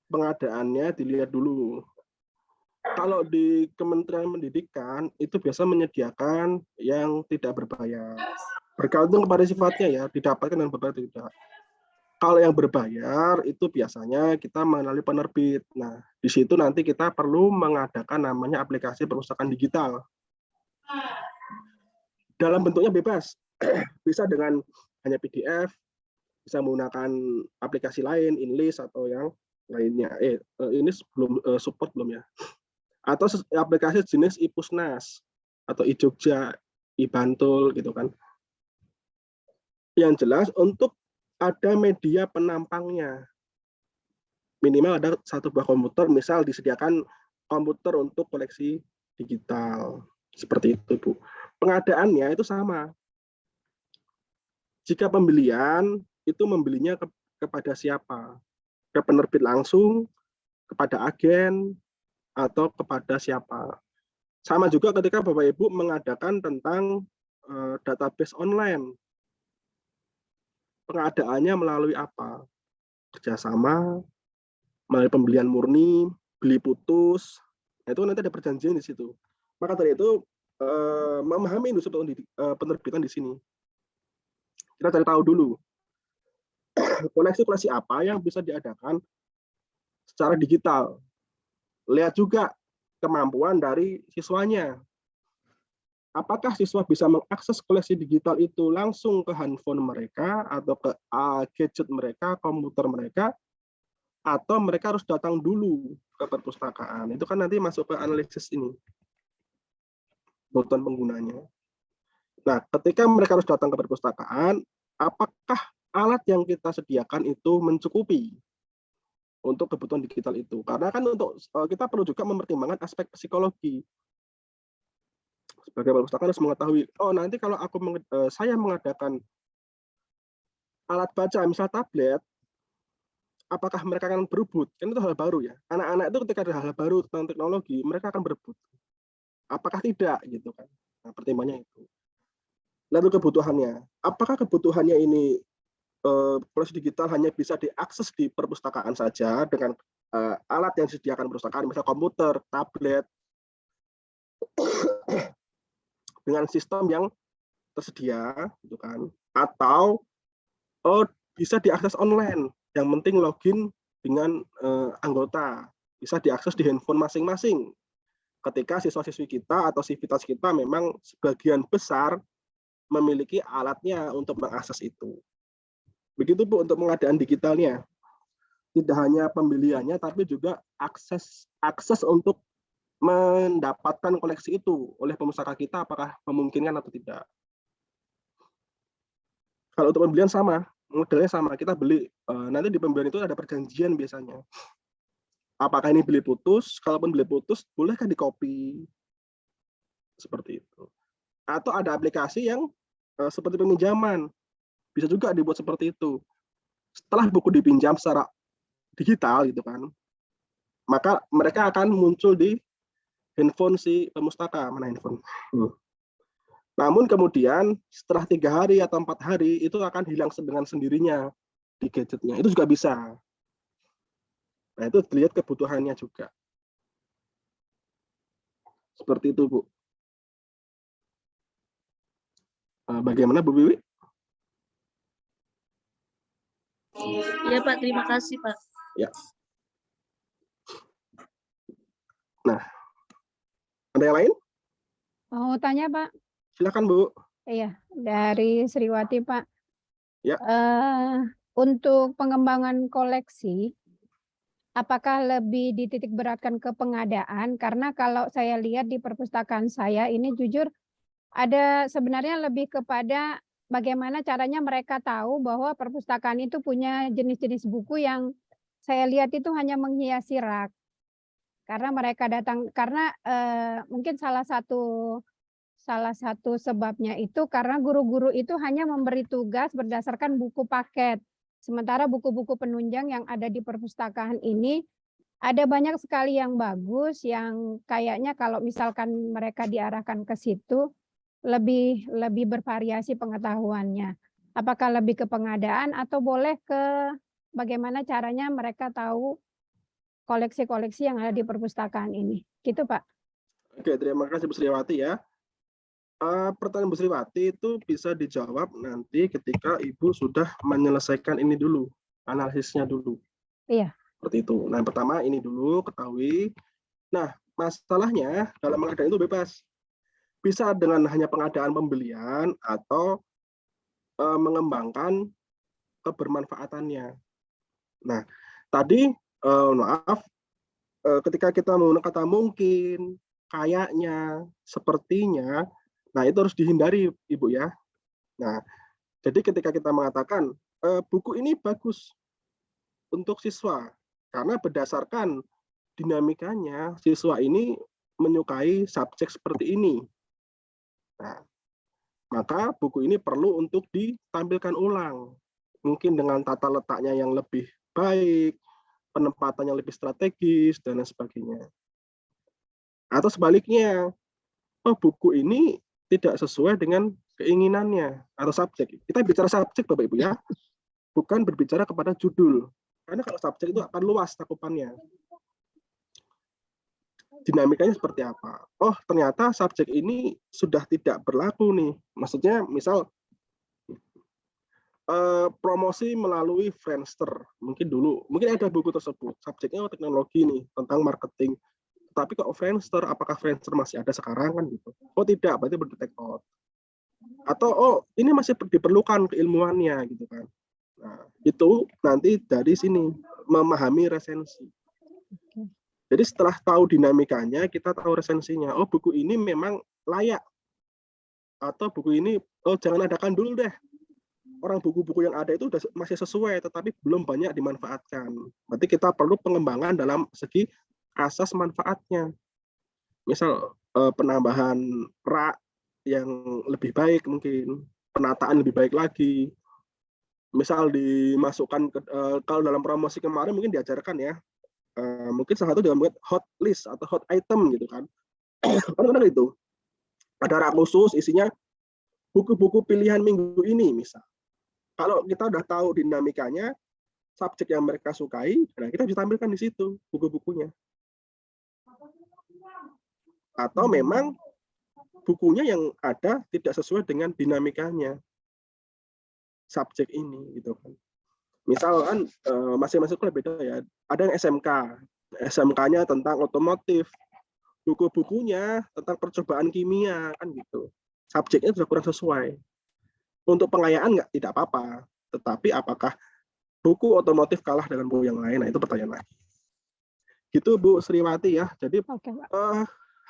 pengadaannya dilihat dulu. Kalau di Kementerian Pendidikan itu biasa menyediakan yang tidak berbayar. Bergantung kepada sifatnya ya, didapatkan dan berbayar tidak. Kalau yang berbayar itu biasanya kita melalui penerbit. Nah, di situ nanti kita perlu mengadakan namanya aplikasi perpustakaan digital. Dalam bentuknya bebas. Bisa dengan hanya PDF, bisa menggunakan aplikasi lain, InList atau yang lainnya. Ini belum support belum ya? Atau aplikasi jenis iPusnas atau iJogja, iBantul gitu kan. Yang jelas untuk ada media penampangnya. Minimal ada satu buah komputer, misal disediakan komputer untuk koleksi digital. Seperti itu, Bu. Pengadaannya itu sama. Jika pembelian, itu membelinya kepada siapa? Ke penerbit langsung, kepada agen, atau kepada siapa. Sama juga ketika Bapak Ibu mengadakan tentang database online. Pengadaannya melalui apa? Kerjasama, melalui pembelian murni, beli putus, itu nanti ada perjanjian di situ. Maka dari itu memahami industri penerbitan di sini. Kita cari tahu dulu koleksi-koleksi apa yang bisa diadakan secara digital. Lihat juga kemampuan dari siswanya. Apakah siswa bisa mengakses koleksi digital itu langsung ke handphone mereka atau ke gadget mereka, komputer mereka, atau mereka harus datang dulu ke perpustakaan. Itu kan nanti masuk ke analisis ini, kebutuhan penggunanya. Nah, ketika mereka harus datang ke perpustakaan, apakah alat yang kita sediakan itu mencukupi untuk kebutuhan digital itu? Karena kan untuk kita perlu juga mempertimbangkan aspek psikologi. Sebagai perpustakaan harus mengetahui, oh nanti kalau saya mengadakan alat baca, misal tablet, apakah mereka akan berebut? Kan itu hal baru ya. Anak-anak itu ketika ada hal baru tentang teknologi, mereka akan berebut. Apakah tidak gitu kan? Nah, pertimbangannya itu. Lalu kebutuhannya, apakah kebutuhannya ini koleksi digital hanya bisa diakses di perpustakaan saja dengan alat yang disediakan perpustakaan, misalnya komputer, tablet, dengan sistem yang tersedia, gitu kan? Atau bisa diakses online, yang penting login dengan anggota, bisa diakses di handphone masing-masing. Ketika siswa-siswi kita atau sivitas kita memang sebagian besar memiliki alatnya untuk mengakses itu. Begitu Bu untuk pengadaan digitalnya. Tidak hanya pembeliannya, tapi juga akses untuk mendapatkan koleksi itu oleh pemustaka kita, apakah memungkinkan atau tidak. Kalau untuk pembelian sama, modelnya sama, kita beli, nanti di pembelian itu ada perjanjian biasanya. Apakah ini beli putus, kalaupun beli putus, bolehkah di-copy? Seperti itu. Atau ada aplikasi yang seperti peminjaman, bisa juga dibuat seperti itu. Setelah buku dipinjam secara digital gitu kan, maka mereka akan muncul di handphone si pemustaka, mana handphone. Namun kemudian setelah 3 hari atau 4 hari itu akan hilang dengan sendirinya di gadgetnya. Itu juga bisa. Nah itu dilihat kebutuhannya juga. Seperti itu Bu. Bagaimana Bu Wiwi? Ya Pak, terima kasih Pak. Ya. Nah, ada yang lain? Mau tanya Pak? Silakan Bu. Iya, dari Sriwati Pak. Ya. Untuk pengembangan koleksi, apakah lebih dititik beratkan ke pengadaan? Karena kalau saya lihat di perpustakaan saya ini jujur ada sebenarnya lebih kepada bagaimana caranya mereka tahu bahwa perpustakaan itu punya jenis-jenis buku yang saya lihat itu hanya menghiasi rak. Karena mereka datang, karena mungkin salah satu sebabnya itu karena guru-guru itu hanya memberi tugas berdasarkan buku paket. Sementara buku-buku penunjang yang ada di perpustakaan ini ada banyak sekali yang bagus, yang kayaknya kalau misalkan mereka diarahkan ke situ lebih bervariasi pengetahuannya. Apakah lebih ke pengadaan atau boleh ke bagaimana caranya mereka tahu koleksi-koleksi yang ada di perpustakaan ini. Gitu Pak. Oke, terima kasih Bu Sriwati ya. Pertanyaan Bu Sriwati itu bisa dijawab nanti ketika Ibu sudah menyelesaikan ini dulu, analisisnya dulu. Iya. Seperti itu. Nah, yang pertama ini dulu ketahui. Nah, masalahnya dalam pengadaan itu bebas. Bisa dengan hanya pengadaan pembelian atau mengembangkan kebermanfaatannya. Nah, tadi maaf, ketika kita menggunakan kata mungkin, kayaknya, sepertinya, nah itu harus dihindari Ibu ya. Nah, jadi ketika kita mengatakan buku ini bagus untuk siswa, karena berdasarkan dinamikanya siswa ini menyukai subjek seperti ini. Nah, maka buku ini perlu untuk ditampilkan ulang. Mungkin dengan tata letaknya yang lebih baik, penempatan yang lebih strategis, dan lain sebagainya. Atau sebaliknya, oh buku ini tidak sesuai dengan keinginannya atau subjek. Kita bicara subjek Bapak Ibu ya, bukan berbicara kepada judul. Karena kalau subjek itu akan luas cakupannya. Dinamikanya seperti apa? Oh, ternyata subjek ini sudah tidak berlaku nih. Maksudnya misal promosi melalui Friendster. Mungkin ada buku tersebut. Subjeknya teknologi nih, tentang marketing. Tapi kok Friendster, apakah Friendster masih ada sekarang kan gitu? Oh tidak, berarti berdetektor. Atau oh ini masih diperlukan keilmuannya gitu kan. Nah, itu nanti dari sini memahami resensi. Jadi setelah tahu dinamikanya, kita tahu resensinya. Oh buku ini memang layak. Atau buku ini, oh jangan adakan dulu deh. Orang buku-buku yang ada itu masih sesuai, tetapi belum banyak dimanfaatkan. Berarti kita perlu pengembangan dalam segi asas manfaatnya. Misal penambahan rak yang lebih baik mungkin, penataan lebih baik lagi. Misal dimasukkan kalau dalam promosi kemarin mungkin diajarkan ya, mungkin salah satu dalam hot list atau hot item gitu kan. Kadang-kadang itu ada rak khusus isinya buku-buku pilihan minggu ini misal. Kalau kita udah tahu dinamikanya, subjek yang mereka sukai, nah kita bisa tampilkan di situ buku-bukunya. Atau memang bukunya yang ada tidak sesuai dengan dinamikanya subjek ini gitu kan. Misalkan masing-masing sekolah beda ya. Ada yang SMK-nya tentang otomotif, buku-bukunya tentang percobaan kimia kan gitu. Subjeknya sudah kurang sesuai. Untuk pengayaan tidak apa-apa, tetapi apakah buku otomotif kalah dengan buku yang lain? Nah itu pertanyaan lagi. Gitu Bu Sriwati ya. Jadi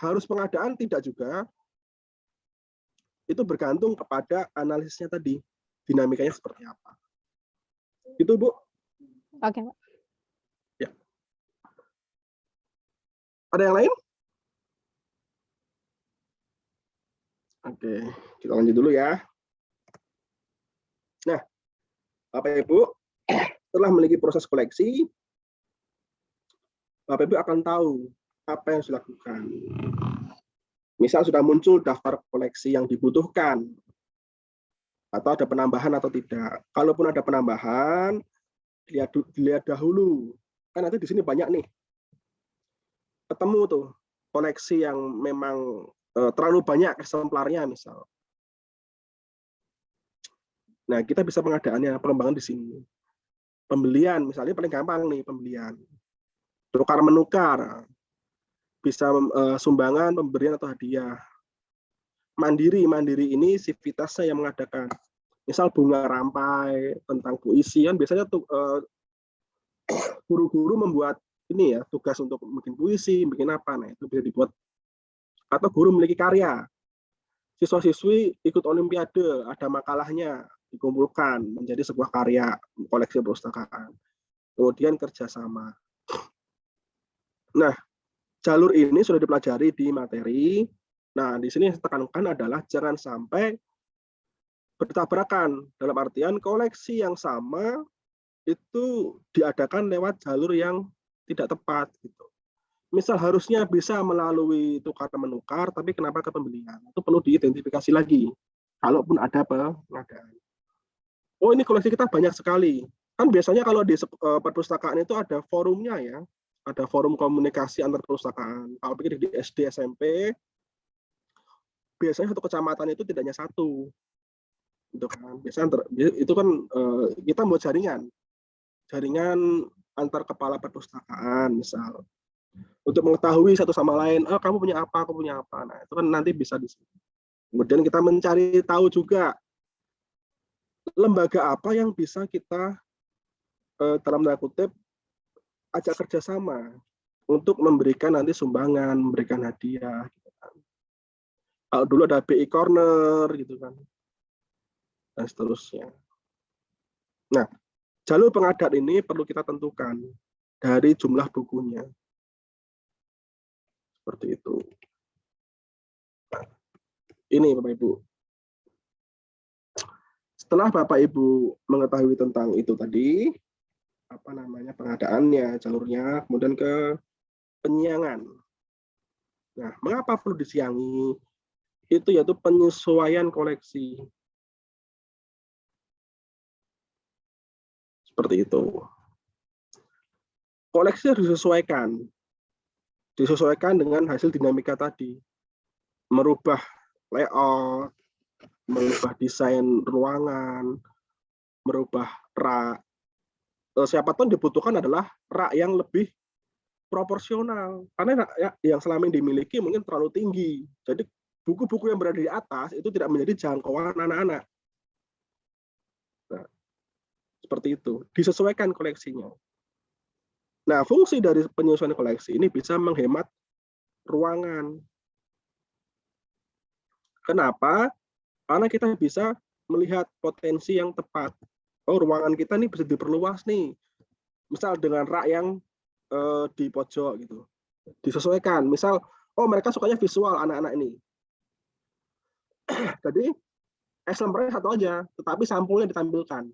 harus pengadaan tidak juga. Itu bergantung kepada analisisnya tadi, dinamikanya seperti apa. Gitu Bu. Oke. Ya. Ada yang lain? Oke, kita lanjut dulu ya. Nah, Bapak Ibu, setelah memiliki proses koleksi, Bapak Ibu akan tahu apa yang harus dilakukan. Misal sudah muncul daftar koleksi yang dibutuhkan, atau ada penambahan atau tidak. Kalaupun ada penambahan, dilihat dahulu. Kan nanti di sini banyak nih. Ketemu tuh koleksi yang memang terlalu banyak eksemplarnya misal. Nah, kita bisa pengadaannya, pengembangan di sini. Pembelian, misalnya paling gampang nih, pembelian. Tukar-menukar. Bisa sumbangan, pemberian, atau hadiah. Mandiri ini sivitasnya yang mengadakan. Misal bunga rampai, tentang puisi, kan biasanya guru-guru membuat ini ya, tugas untuk bikin puisi, bikin apa, nah itu bisa dibuat. Atau guru memiliki karya. Siswa-siswi ikut olimpiade, ada makalahnya, dikumpulkan menjadi sebuah karya koleksi perpustakaan. Kemudian kerjasama. Nah, jalur ini sudah dipelajari di materi. Nah, di sini yang saya tekankan adalah jangan sampai bertabrakan. Dalam artian koleksi yang sama itu diadakan lewat jalur yang tidak tepat. Gitu. Misal harusnya bisa melalui tukar-menukar, tapi kenapa ke pembelian? Itu perlu diidentifikasi lagi. Kalaupun ada pengadaan. Oh ini koleksi kita banyak sekali. Kan biasanya kalau di perpustakaan itu ada forumnya ya. Ada forum komunikasi antar perpustakaan. Kalau pikir di SD, SMP, biasanya satu kecamatan itu tidak hanya satu. Itu kan, biasanya itu kan kita buat jaringan. Jaringan antar kepala perpustakaan misal. Untuk mengetahui satu sama lain, oh kamu punya apa, aku punya apa. Nah itu kan nanti bisa di sini. Kemudian kita mencari tahu juga lembaga apa yang bisa kita dalam tanda kutip ajak kerjasama untuk memberikan nanti sumbangan, memberikan hadiah. Gitu kan. Kalau dulu ada BI Corner gitu kan, dan seterusnya. Nah, jalur pengadaan ini perlu kita tentukan dari jumlah bukunya. Seperti itu. Nah, ini Bapak Ibu. Setelah Bapak Ibu mengetahui tentang itu tadi, apa namanya pengadaannya, jalurnya, kemudian ke penyiangan. Nah, mengapa perlu disiangi? itu yaitu penyesuaian koleksi. Seperti itu. Koleksi harus disesuaikan dengan hasil dinamika tadi. Merubah layout, merubah desain ruangan, merubah rak. Siapa tahu dibutuhkan adalah rak yang lebih proporsional. Karena rak yang selama ini dimiliki mungkin terlalu tinggi. Jadi buku-buku yang berada di atas itu tidak menjadi jangkauan anak-anak. Nah, seperti itu. Disesuaikan koleksinya. Nah, fungsi dari penyesuaian koleksi ini bisa menghemat ruangan. Kenapa? Karena kita bisa melihat potensi yang tepat. Oh, ruangan kita nih bisa diperluas nih. Misal dengan rak yang di pojok gitu. Disesuaikan. Misal, oh mereka sukanya visual anak-anak ini. Jadi exemplarnya satu aja, tetapi sampulnya ditampilkan.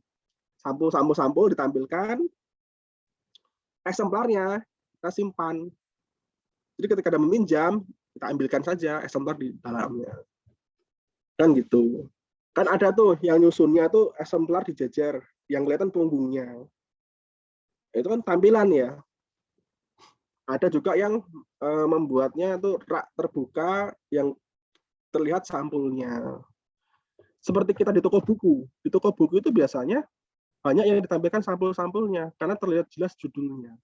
Sampul ditampilkan, eksemplarnya kita simpan. Jadi ketika ada meminjam, kita ambilkan saja eksemplar di dalamnya. Kan gitu. Kan ada tuh yang nyusunnya tuh eksemplar dijejer, yang kelihatan punggungnya. Itu kan tampilan ya. Ada juga yang membuatnya tuh rak terbuka yang terlihat sampulnya. Seperti kita di toko buku. Di toko buku itu biasanya banyak yang ditampilkan sampul-sampulnya karena terlihat jelas judulnya.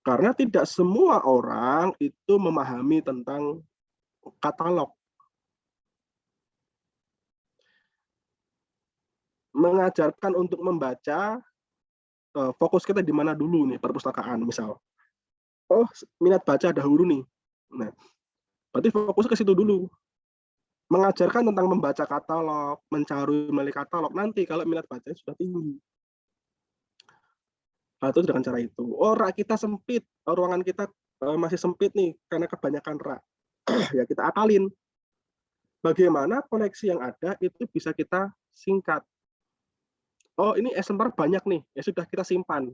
Karena tidak semua orang itu memahami tentang katalog. Mengajarkan untuk membaca, fokus kita di mana dulu nih, perpustakaan misal. Oh, minat baca dahulu nih. Nah, berarti fokus ke situ dulu. Mengajarkan tentang membaca katalog, mencari melalui katalog. Nanti kalau minat bacanya sudah tinggi. Itu dengan cara itu. Oh, rak kita sempit, ruangan kita masih sempit nih karena kebanyakan rak. Ya kita akalin. Bagaimana koleksi yang ada itu bisa kita singkat. Oh, ini eksemplar banyak nih, ya sudah kita simpan.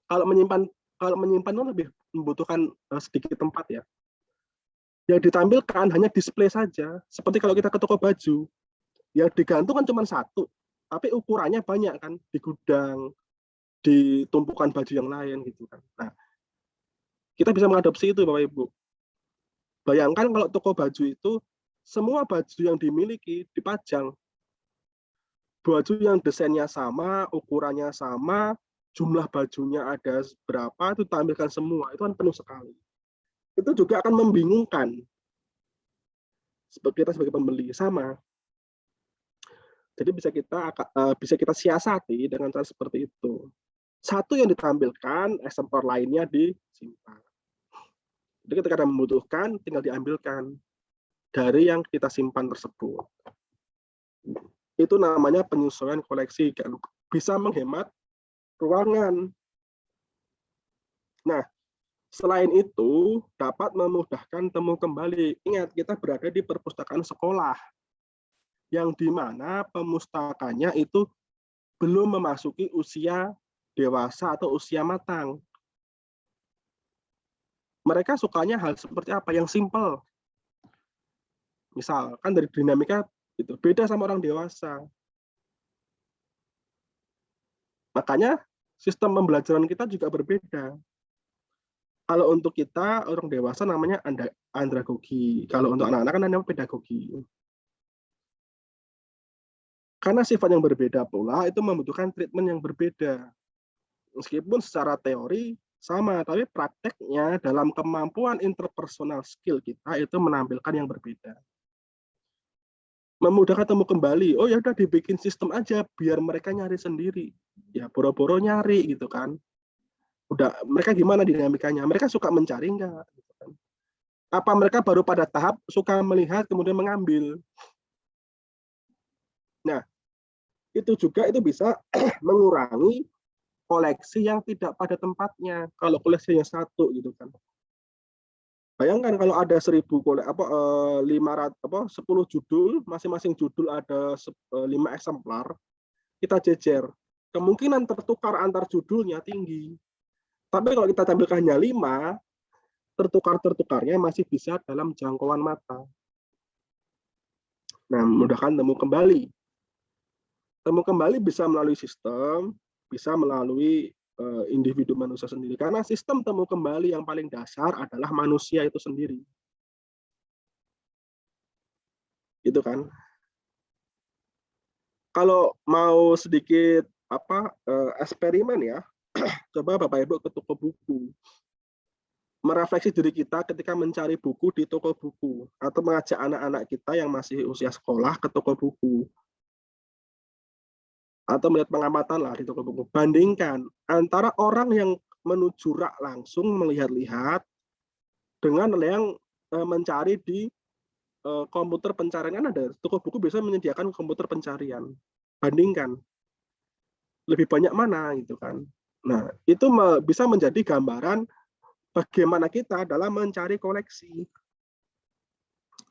Kalau menyimpan itu lebih membutuhkan sedikit tempat ya. Yang ditampilkan hanya display saja, seperti kalau kita ke toko baju, yang digantung kan cuma satu, tapi ukurannya banyak kan, di gudang, di tumpukan baju yang lain gitu kan. Nah, kita bisa mengadopsi itu Bapak Ibu. Bayangkan kalau toko baju itu semua baju yang dimiliki dipajang. Baju yang desainnya sama, ukurannya sama, jumlah bajunya ada berapa, itu tampilkan semua, itu kan penuh sekali. Itu juga akan membingungkan kita sebagai pembeli sama. Jadi bisa kita siasati dengan cara seperti itu. Satu yang ditampilkan, eksemplar lainnya disimpan. Jadi ketika ada membutuhkan, tinggal diambilkan dari yang kita simpan tersebut. Itu namanya penyesuaian koleksi, kan bisa menghemat ruangan. Nah, selain itu, dapat memudahkan temu kembali. Ingat, kita berada di perpustakaan sekolah, yang di mana pemustakanya itu belum memasuki usia dewasa atau usia matang. Mereka sukanya hal seperti apa? Yang simple. Misal, kan dari dinamika itu beda sama orang dewasa. Makanya sistem pembelajaran kita juga berbeda. Kalau untuk kita orang dewasa namanya andragogi. Kalau untuk anak-anak kan namanya pedagogi. Karena sifat yang berbeda pula itu membutuhkan treatment yang berbeda. Meskipun secara teori sama, tapi prakteknya dalam kemampuan interpersonal skill kita itu menampilkan yang berbeda. Memudahkan temu kembali. Oh ya udah dibikin sistem aja biar mereka nyari sendiri. Ya boro-boro nyari gitu kan. Udah mereka gimana dinamikanya? Mereka suka mencari enggak? Gitu kan. Apa mereka baru pada tahap suka melihat kemudian mengambil? Nah, itu juga itu bisa mengurangi koleksi yang tidak pada tempatnya. Kalau koleksinya satu gitu kan. Bayangkan kalau ada 1000 10 judul, masing-masing judul ada 5 eksemplar, kita jejer. Kemungkinan tertukar antar judulnya tinggi. Tapi kalau kita tampilkan hanya 5, tertukarnya masih bisa dalam jangkauan mata. Nah, memudahkan temu kembali. Temu kembali bisa melalui sistem, bisa melalui individu manusia sendiri. Karena sistem temu kembali yang paling dasar adalah manusia itu sendiri. Gitu kan. Kalau mau sedikit eksperimen ya, coba Bapak Ibu ke toko buku. Merefleksi diri kita ketika mencari buku di toko buku, atau mengajak anak-anak kita yang masih usia sekolah ke toko buku, atau melihat pengamatan lah di toko buku. Bandingkan antara orang yang menuju rak langsung melihat-lihat dengan yang mencari di komputer pencarian. Ada toko buku bisa menyediakan komputer pencarian. Bandingkan lebih banyak mana gitu kan. Nah, itu bisa menjadi gambaran bagaimana kita dalam mencari koleksi.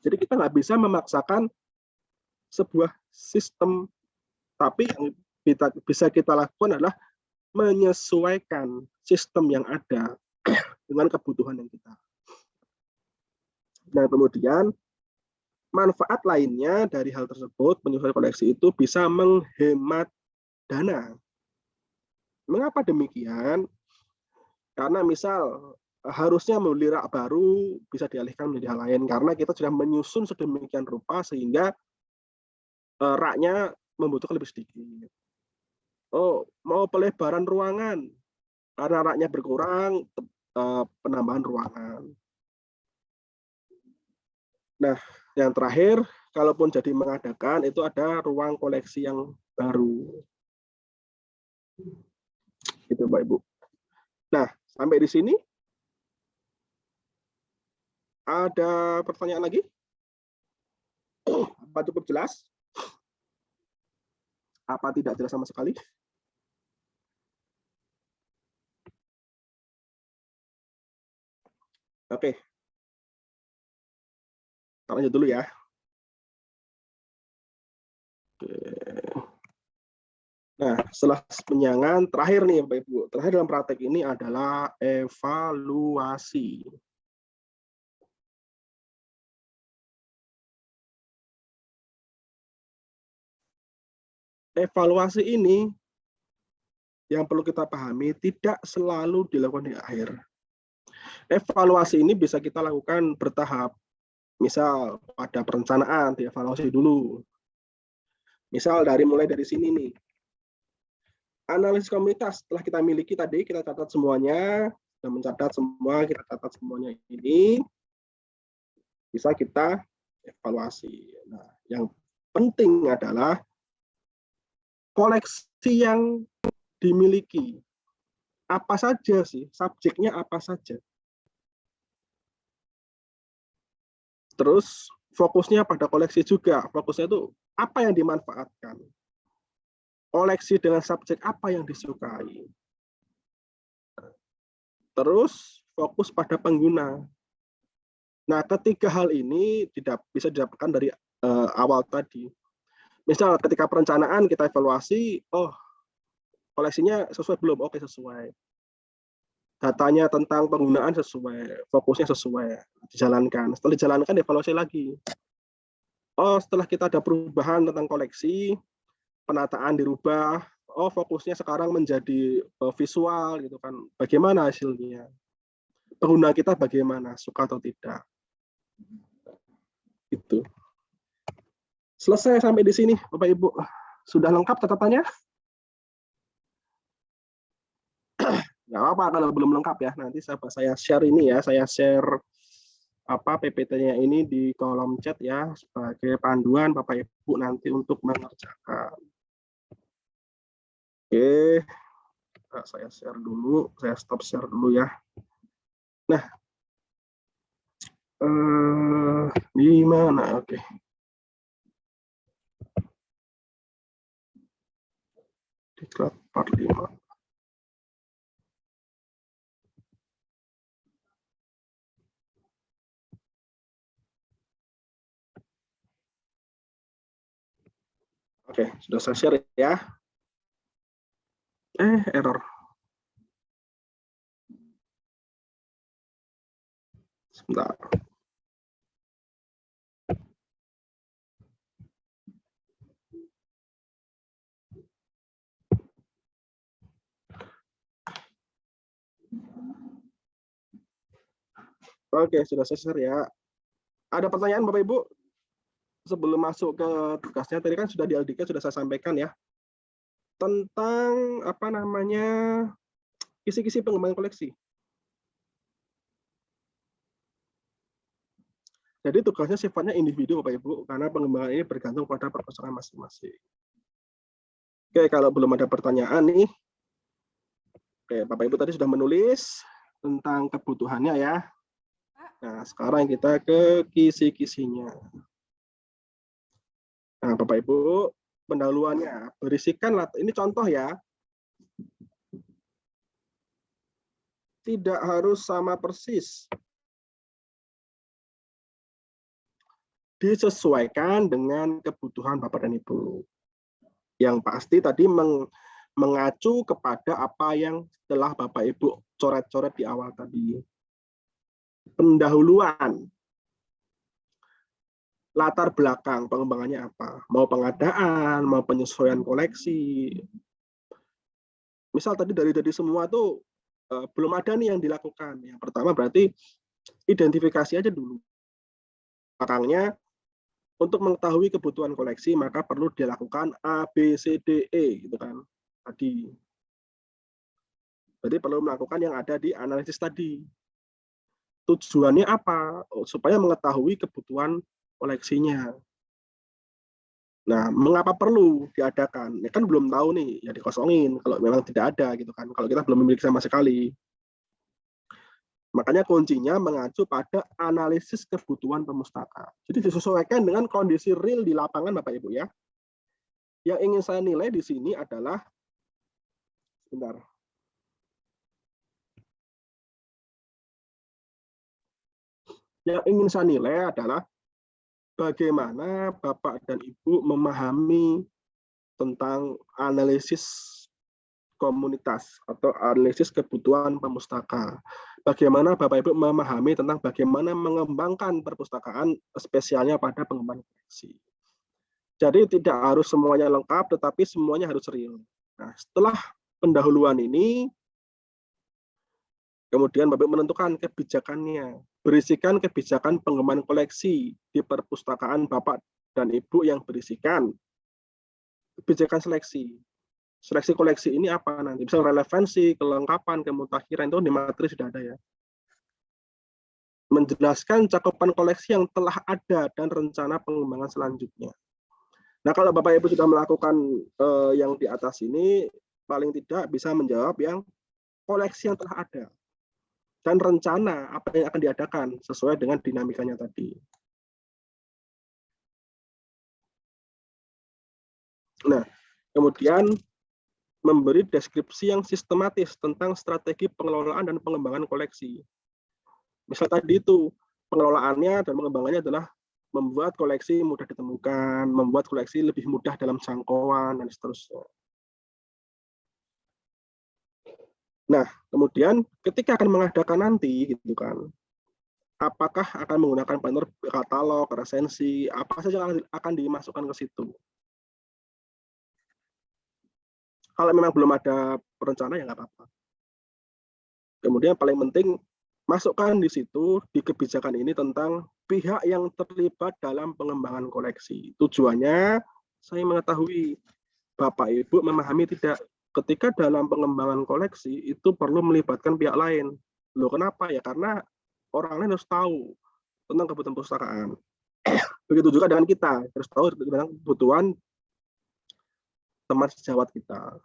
Jadi kita nggak bisa memaksakan sebuah sistem, tapi yang bisa kita lakukan adalah menyesuaikan sistem yang ada dengan kebutuhan yang kita. Nah, kemudian manfaat lainnya dari hal tersebut, menyesuaikan koleksi itu bisa menghemat dana. Mengapa demikian? Karena misal harusnya membeli rak baru bisa dialihkan menjadi hal lain karena kita sudah menyusun sedemikian rupa sehingga raknya membutuhkan lebih sedikit. Oh, mau pelebaran ruangan karena raknya berkurang, penambahan ruangan. Nah, yang terakhir, kalaupun jadi mengadakan itu ada ruang koleksi yang baru. Gitu, Bapak Ibu. Nah, sampai di sini ada pertanyaan lagi? Apa cukup jelas? Apa tidak jelas sama sekali? Oke. Kita lanjut dulu ya. Oke. Nah, setelah penyangan, terakhir nih Bapak Ibu. Terakhir dalam praktek ini adalah evaluasi. Evaluasi ini yang perlu kita pahami tidak selalu dilakukan di akhir. Evaluasi ini bisa kita lakukan bertahap. Misal pada perencanaan dievaluasi dulu. Misal mulai dari sini nih. Analisis komunitas setelah kita miliki tadi, kita catat semuanya, dan mencatat semua, kita catat semuanya ini, bisa kita evaluasi. Nah, yang penting adalah koleksi yang dimiliki. Apa saja sih? Subjeknya apa saja? Terus fokusnya pada koleksi juga. Fokusnya itu apa yang dimanfaatkan? Koleksi dengan subjek apa yang disukai? Terus fokus pada pengguna. Nah, ketiga hal ini tidak bisa didapatkan dari awal tadi. Misal ketika perencanaan kita evaluasi, oh koleksinya sesuai belum? Oke, sesuai. Datanya tentang penggunaan sesuai, fokusnya sesuai, dijalankan. Setelah dijalankan, evaluasi lagi. Oh, setelah kita ada perubahan tentang koleksi, penataan dirubah, oh fokusnya sekarang menjadi visual gitu kan. Bagaimana hasilnya? Pengguna kita bagaimana, suka atau tidak? Itu. Selesai sampai di sini, Bapak Ibu. Sudah lengkap catatannya? Nggak apa-apa kalau belum lengkap ya. Nanti saya share ini ya, saya share PPT-nya ini di kolom chat ya sebagai panduan Bapak Ibu nanti untuk mengerjakan. Oke, saya share dulu, saya stop share dulu ya. Nah, di mana? Oke. Diklat part 5. Oke, sudah saya share ya. Error. Sebentar. Oke, sudah selesai ya. Ada pertanyaan Bapak Ibu? Sebelum masuk ke tugasnya, tadi kan sudah di LDK sudah saya sampaikan ya. Tentang apa namanya kisi-kisi pengembangan koleksi. Jadi tugasnya sifatnya individu Bapak Ibu, karena pengembangan ini bergantung pada perpustakaan masing-masing. Oke, kalau belum ada pertanyaan nih, oke, Bapak Ibu tadi sudah menulis tentang kebutuhannya ya. Nah, sekarang kita ke kisi-kisinya. Nah, Bapak Ibu, pendahuluannya berisikan, ini contoh ya. Tidak harus sama persis. Disesuaikan dengan kebutuhan Bapak dan Ibu. Yang pasti tadi mengacu kepada apa yang telah Bapak Ibu coret-coret di awal tadi. Pendahuluan. Latar belakang pengembangannya apa? Mau pengadaan, mau penyesuaian koleksi. Misal tadi dari semua tuh belum ada nih yang dilakukan. Yang pertama berarti identifikasi aja dulu. Belakangnya, untuk mengetahui kebutuhan koleksi maka perlu dilakukan A, B, C, D, E gitu kan. Tadi. Jadi perlu melakukan yang ada di analisis tadi. Tujuannya apa? Supaya mengetahui kebutuhan koleksinya. Nah, mengapa perlu diadakan? Ya kan belum tahu nih, ya dikosongin kalau memang tidak ada gitu kan. Kalau kita belum memiliki sama sekali. Makanya kuncinya mengacu pada analisis kebutuhan pemustaka. Jadi disesuaikan dengan kondisi real di lapangan Bapak Ibu ya. Yang ingin saya nilai di sini adalah, sebentar. Yang ingin saya nilai adalah bagaimana Bapak dan Ibu memahami tentang analisis komunitas atau analisis kebutuhan pemustaka. Bagaimana Bapak Ibu memahami tentang bagaimana mengembangkan perpustakaan spesialnya pada pengembangan koleksi. Jadi tidak harus semuanya lengkap, tetapi semuanya harus real. Nah, setelah pendahuluan ini, kemudian Bapak menentukan kebijakannya. Berisikan kebijakan pengembangan koleksi di perpustakaan Bapak dan Ibu yang berisikan kebijakan seleksi. Seleksi koleksi ini apa nanti? Misal relevansi, kelengkapan, kemutakhiran, itu di materi sudah ada ya. Menjelaskan cakupan koleksi yang telah ada dan rencana pengembangan selanjutnya. Nah, kalau Bapak Ibu sudah melakukan yang di atas ini, paling tidak bisa menjawab yang koleksi yang telah ada. Dan rencana apa yang akan diadakan sesuai dengan dinamikanya tadi. Nah, kemudian memberi deskripsi yang sistematis tentang strategi pengelolaan dan pengembangan koleksi. Misal tadi itu, pengelolaannya dan pengembangannya adalah membuat koleksi mudah ditemukan, membuat koleksi lebih mudah dalam jangkauan, dan seterusnya. Nah, kemudian ketika akan mengadakan nanti, gitu kan, apakah akan menggunakan banner katalog, resensi, apa saja yang akan dimasukkan ke situ. Kalau memang belum ada perencanaan, ya nggak apa-apa. Kemudian paling penting, masukkan di situ, di kebijakan ini tentang pihak yang terlibat dalam pengembangan koleksi. Tujuannya, saya mengetahui Bapak Ibu memahami tidak, ketika dalam pengembangan koleksi itu perlu melibatkan pihak lain. Loh kenapa ya? Karena orang lain harus tahu tentang kebutuhan perpustakaan. Begitu juga dengan kita, harus tahu tentang kebutuhan teman sejawat kita.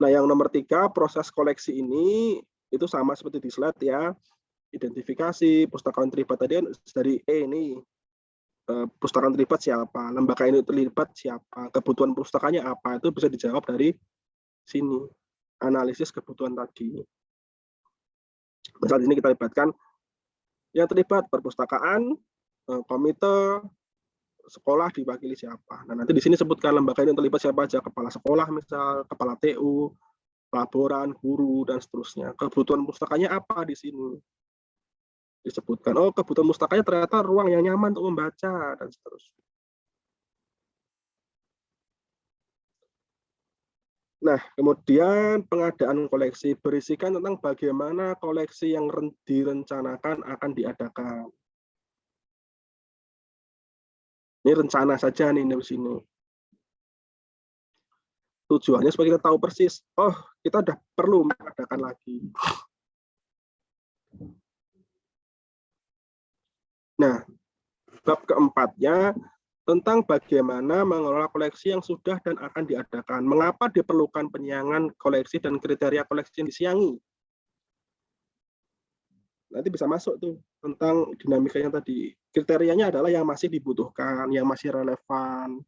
Nah, yang nomor 3, proses koleksi ini itu sama seperti di slide ya. Identifikasi, pustakawan terlibat tadi dari E ini. Pustakawan terlibat siapa, lembaga ini terlibat siapa, kebutuhan pustakanya apa, itu bisa dijawab dari sini. Analisis kebutuhan tadi. Misal ini kita libatkan yang terlibat perpustakaan, komite, sekolah diwakili siapa. Nah, nanti di sini sebutkan lembaga yang terlibat siapa aja, kepala sekolah misal, kepala TU, laboran, guru, dan seterusnya. Kebutuhan pustakanya apa di sini? Disebutkan, oh kebutuhan pustakanya ternyata ruang yang nyaman untuk membaca, dan seterusnya. Nah, kemudian pengadaan koleksi berisikan tentang bagaimana koleksi yang direncanakan akan diadakan. Ini rencana saja nih di sini. Tujuannya supaya kita tahu persis, oh kita udah perlu mengadakan lagi. Nah, bab keempatnya tentang bagaimana mengelola koleksi yang sudah dan akan diadakan. Mengapa diperlukan penyiangan koleksi dan kriteria koleksi yang disiangi. Nanti bisa masuk tuh tentang dinamikanya tadi. Kriterianya adalah yang masih dibutuhkan, yang masih relevan.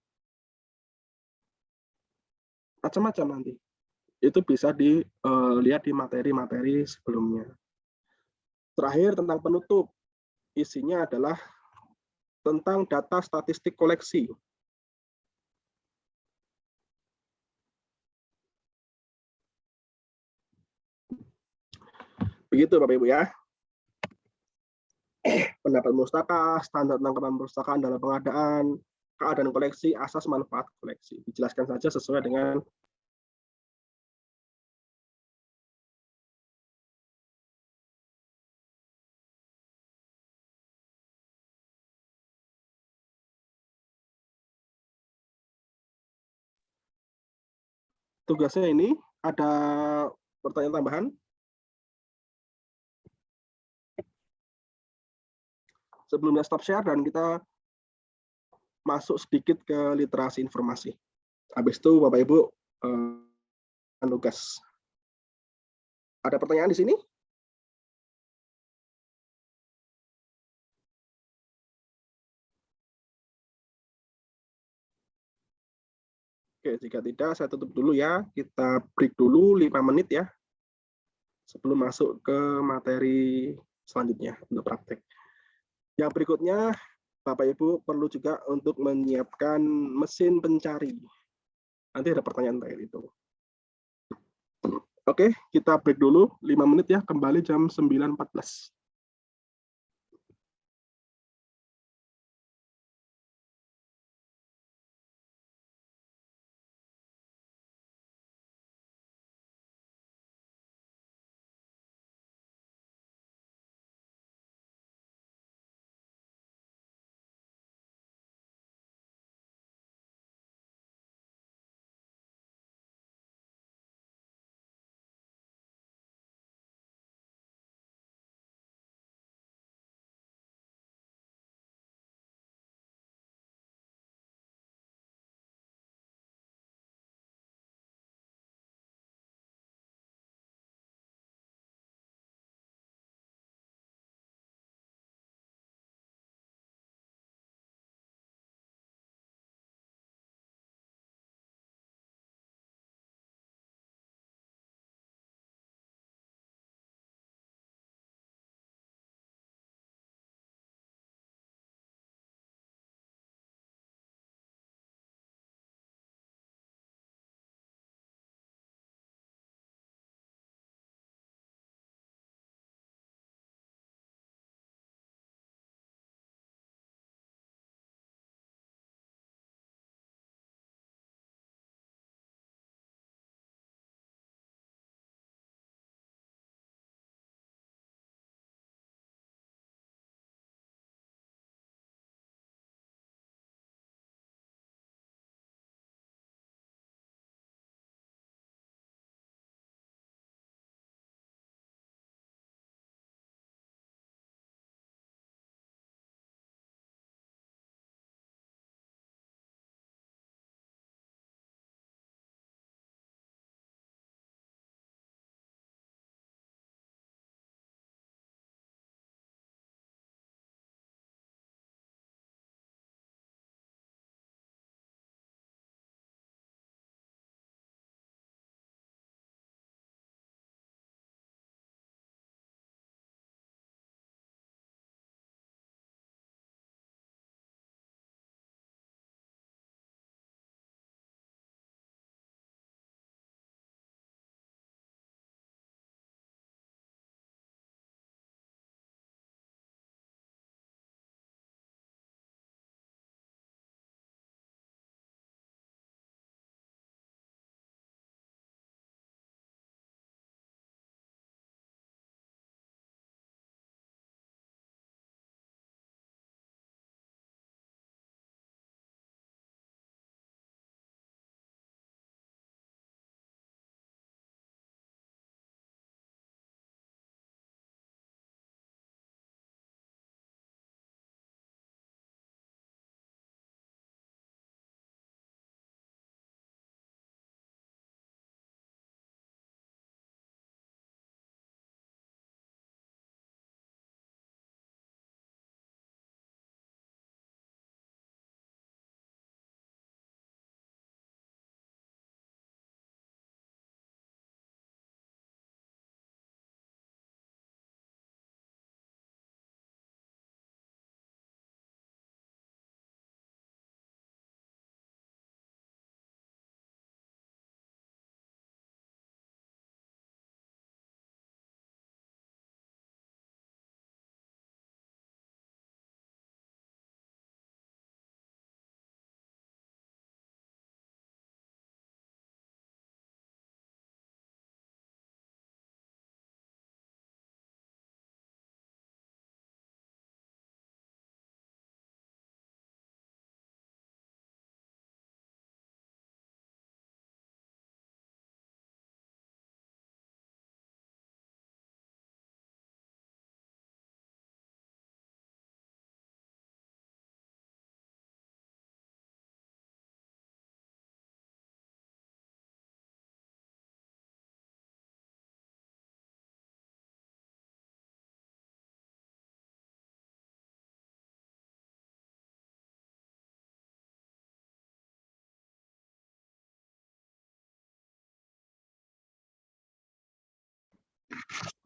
Macam-macam nanti. Itu bisa dilihat di materi-materi sebelumnya. Terakhir tentang penutup. Isinya adalah tentang data statistik koleksi. Begitu Bapak Ibu ya. Pendapat pustaka, standar penangkapan perpustakaan dalam pengadaan, keadaan koleksi, asas manfaat koleksi. Dijelaskan saja sesuai dengan tugasnya ini. Ada pertanyaan tambahan? Sebelumnya stop share dan kita masuk sedikit ke literasi informasi. Habis itu Bapak Ibu tugas. Ada pertanyaan di sini? Oke, jika tidak saya tutup dulu ya. Kita break dulu 5 menit ya. Sebelum masuk ke materi selanjutnya untuk praktek. Yang berikutnya, Bapak Ibu perlu juga untuk menyiapkan mesin pencari. Nanti ada pertanyaan terkait itu. Oke, kita break dulu 5 menit ya, kembali jam 9.14.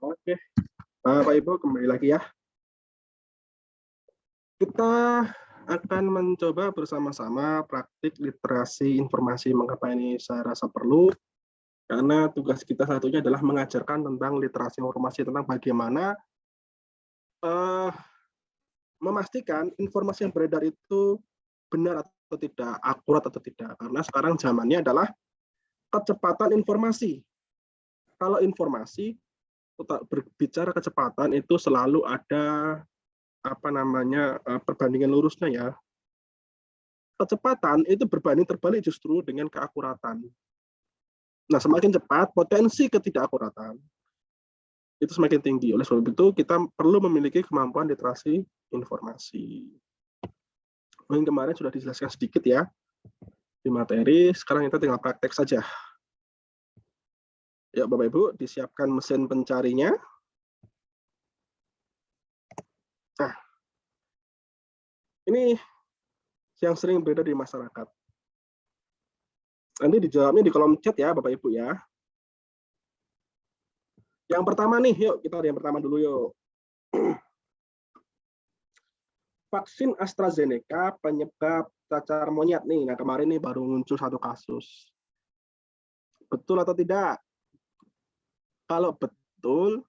Oke, Bapak Ibu kembali lagi ya. Kita akan mencoba bersama-sama praktik literasi informasi. Mengapa ini saya rasa perlu? Karena tugas kita satunya adalah mengajarkan tentang literasi informasi, tentang bagaimana memastikan informasi yang beredar itu benar atau tidak, akurat atau tidak. Karena sekarang zamannya adalah kecepatan informasi. Kalau informasi berbicara kecepatan itu selalu ada perbandingan lurusnya ya. Kecepatan itu berbanding terbalik justru dengan keakuratan. Nah, semakin cepat potensi ketidakakuratan itu semakin tinggi. Oleh sebab itu kita perlu memiliki kemampuan literasi informasi. Mungkin kemarin sudah dijelaskan sedikit ya di materi, sekarang kita tinggal praktek saja. Ya, Bapak Ibu, disiapkan mesin pencarinya. Nah, ini yang sering beredar di masyarakat. Nanti dijawabnya di kolom chat ya, Bapak Ibu ya. Yang pertama nih, yuk kita yang pertama dulu yuk. Vaksin AstraZeneca penyebab cacar monyet nih. Nah, kemarin nih baru muncul satu kasus. Betul atau tidak? Kalau betul,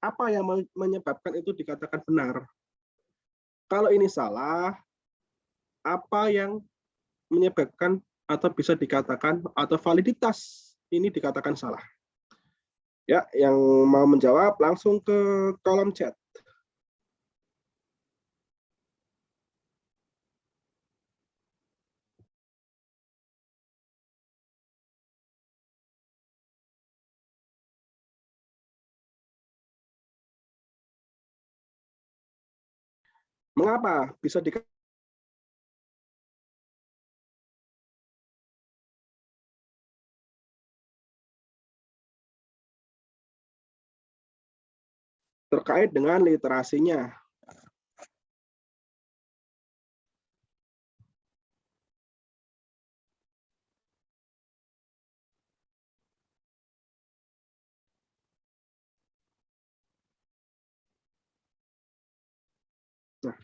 apa yang menyebabkan itu dikatakan benar? Kalau ini salah, apa yang menyebabkan atau bisa dikatakan atau validitas ini dikatakan salah? Ya, yang mau menjawab langsung ke kolom chat. Mengapa bisa terkait dengan literasinya? Nah,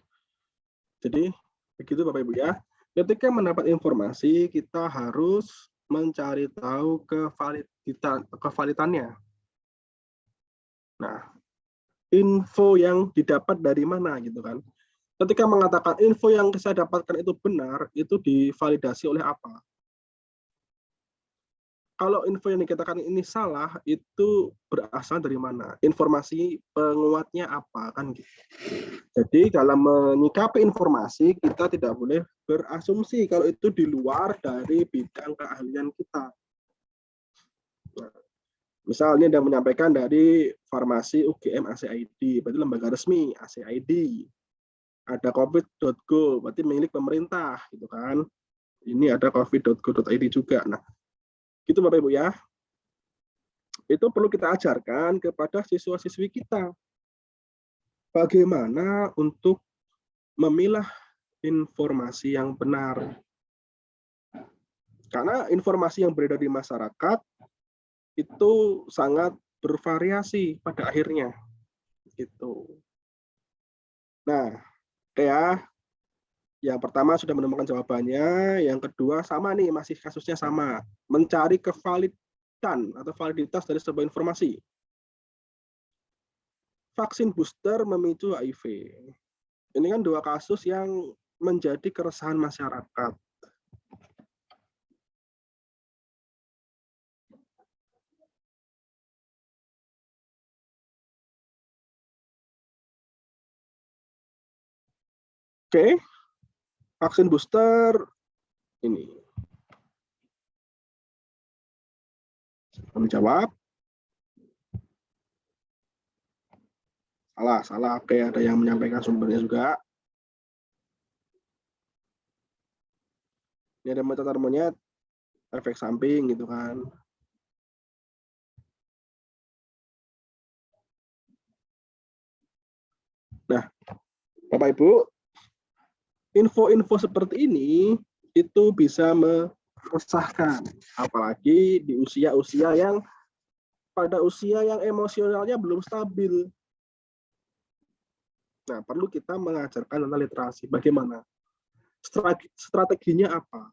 jadi begitu Bapak Ibu ya. Ketika mendapat informasi, kita harus mencari tahu kevalitannya. Nah, info yang didapat dari mana gitu kan. Ketika mengatakan info yang saya dapatkan itu benar, itu divalidasi oleh apa? Kalau info yang dikatakan ini salah, itu berasal dari mana? Informasi penguatnya apa kan gitu. Jadi dalam menyikapi informasi, kita tidak boleh berasumsi kalau itu di luar dari bidang keahlian kita. Nah, misalnya dia menyampaikan dari farmasi UGM ACID, berarti lembaga resmi ACID. Ada covid.go, berarti milik pemerintah gitu kan. Ini ada covid.go.id juga. Nah, gitu Bapak Ibu ya. Itu perlu kita ajarkan kepada siswa-siswi kita. Bagaimana untuk memilah informasi yang benar. Karena informasi yang beredar di masyarakat itu sangat bervariasi pada akhirnya. Gitu. Nah, ya, yang pertama sudah menemukan jawabannya, yang kedua sama nih, masih kasusnya sama, mencari kevalidan atau validitas dari sebuah informasi. Vaksin booster memicu HIV. Ini kan dua kasus yang menjadi keresahan masyarakat. Oke, vaksin booster ini. Menjawab. Salah. Oke, ada yang menyampaikan sumbernya juga. Ini ada cacar monyet, efek samping gitu kan. Nah, Bapak Ibu, info-info seperti ini itu bisa meresahkan, apalagi di usia-usia yang pada usia yang emosionalnya belum stabil. Nah, perlu kita mengajarkan tentang literasi. Bagaimana? Strateginya apa?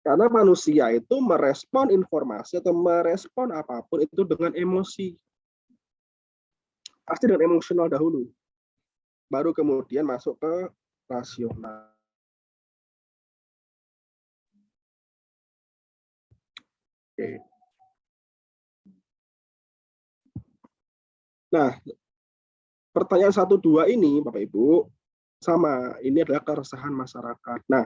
Karena manusia itu merespon informasi atau merespon apapun itu dengan emosi. Pasti dengan emosional dahulu. Baru kemudian masuk ke rasional. Oke. Nah, pertanyaan 1-2 ini, Bapak Ibu, sama. Ini adalah keresahan masyarakat. Nah,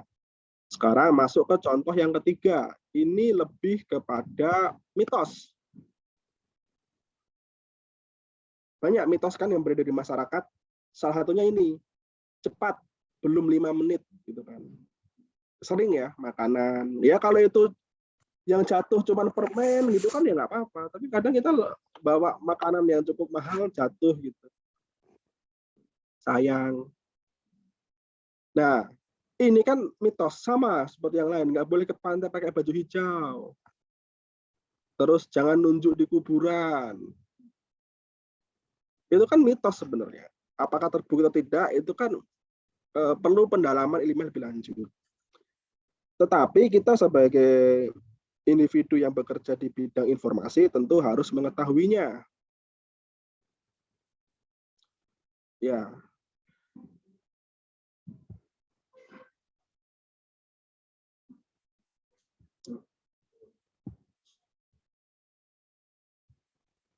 sekarang masuk ke contoh yang ketiga. Ini lebih kepada mitos. Banyak mitos kan yang beredar di masyarakat. Salah satunya ini, cepat, belum 5 menit. Gitu kan. Sering ya, makanan. Ya kalau itu yang jatuh cuma permen gitu kan ya nggak apa-apa. Tapi kadang kita bawa makanan yang cukup mahal jatuh gitu. Sayang. Nah, ini kan mitos sama seperti yang lain. Nggak boleh ke pantai pakai baju hijau. Terus jangan nunjuk di kuburan. Itu kan mitos sebenarnya. Apakah terbukti atau tidak, itu kan perlu pendalaman ilmiah lebih lanjut. Tetapi kita sebagai individu yang bekerja di bidang informasi tentu harus mengetahuinya. Ya.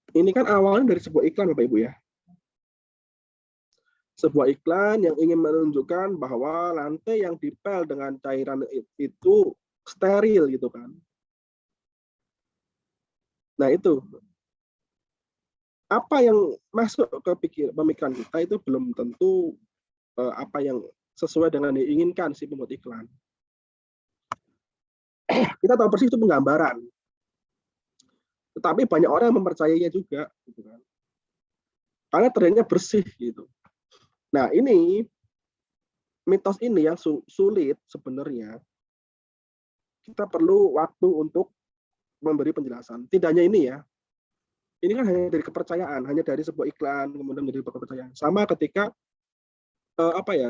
Ini kan awalnya dari sebuah iklan, Bapak Ibu ya. Sebuah iklan yang ingin menunjukkan bahwa lantai yang dipel dengan cairan itu steril gitu kan. Nah itu, apa yang masuk ke pemikiran kita itu belum tentu apa yang sesuai dengan yang diinginkan si pembuat iklan. Kita tahu persis itu penggambaran. Tetapi banyak orang yang mempercayainya juga, gitu kan. Karena terlihatnya bersih gitu. Nah ini mitos ini yang sulit sebenarnya. Kita perlu waktu untuk memberi penjelasan. Tidak hanya ini ya. Ini kan hanya dari kepercayaan, hanya dari sebuah iklan kemudian menjadi kepercayaan. Sama ketika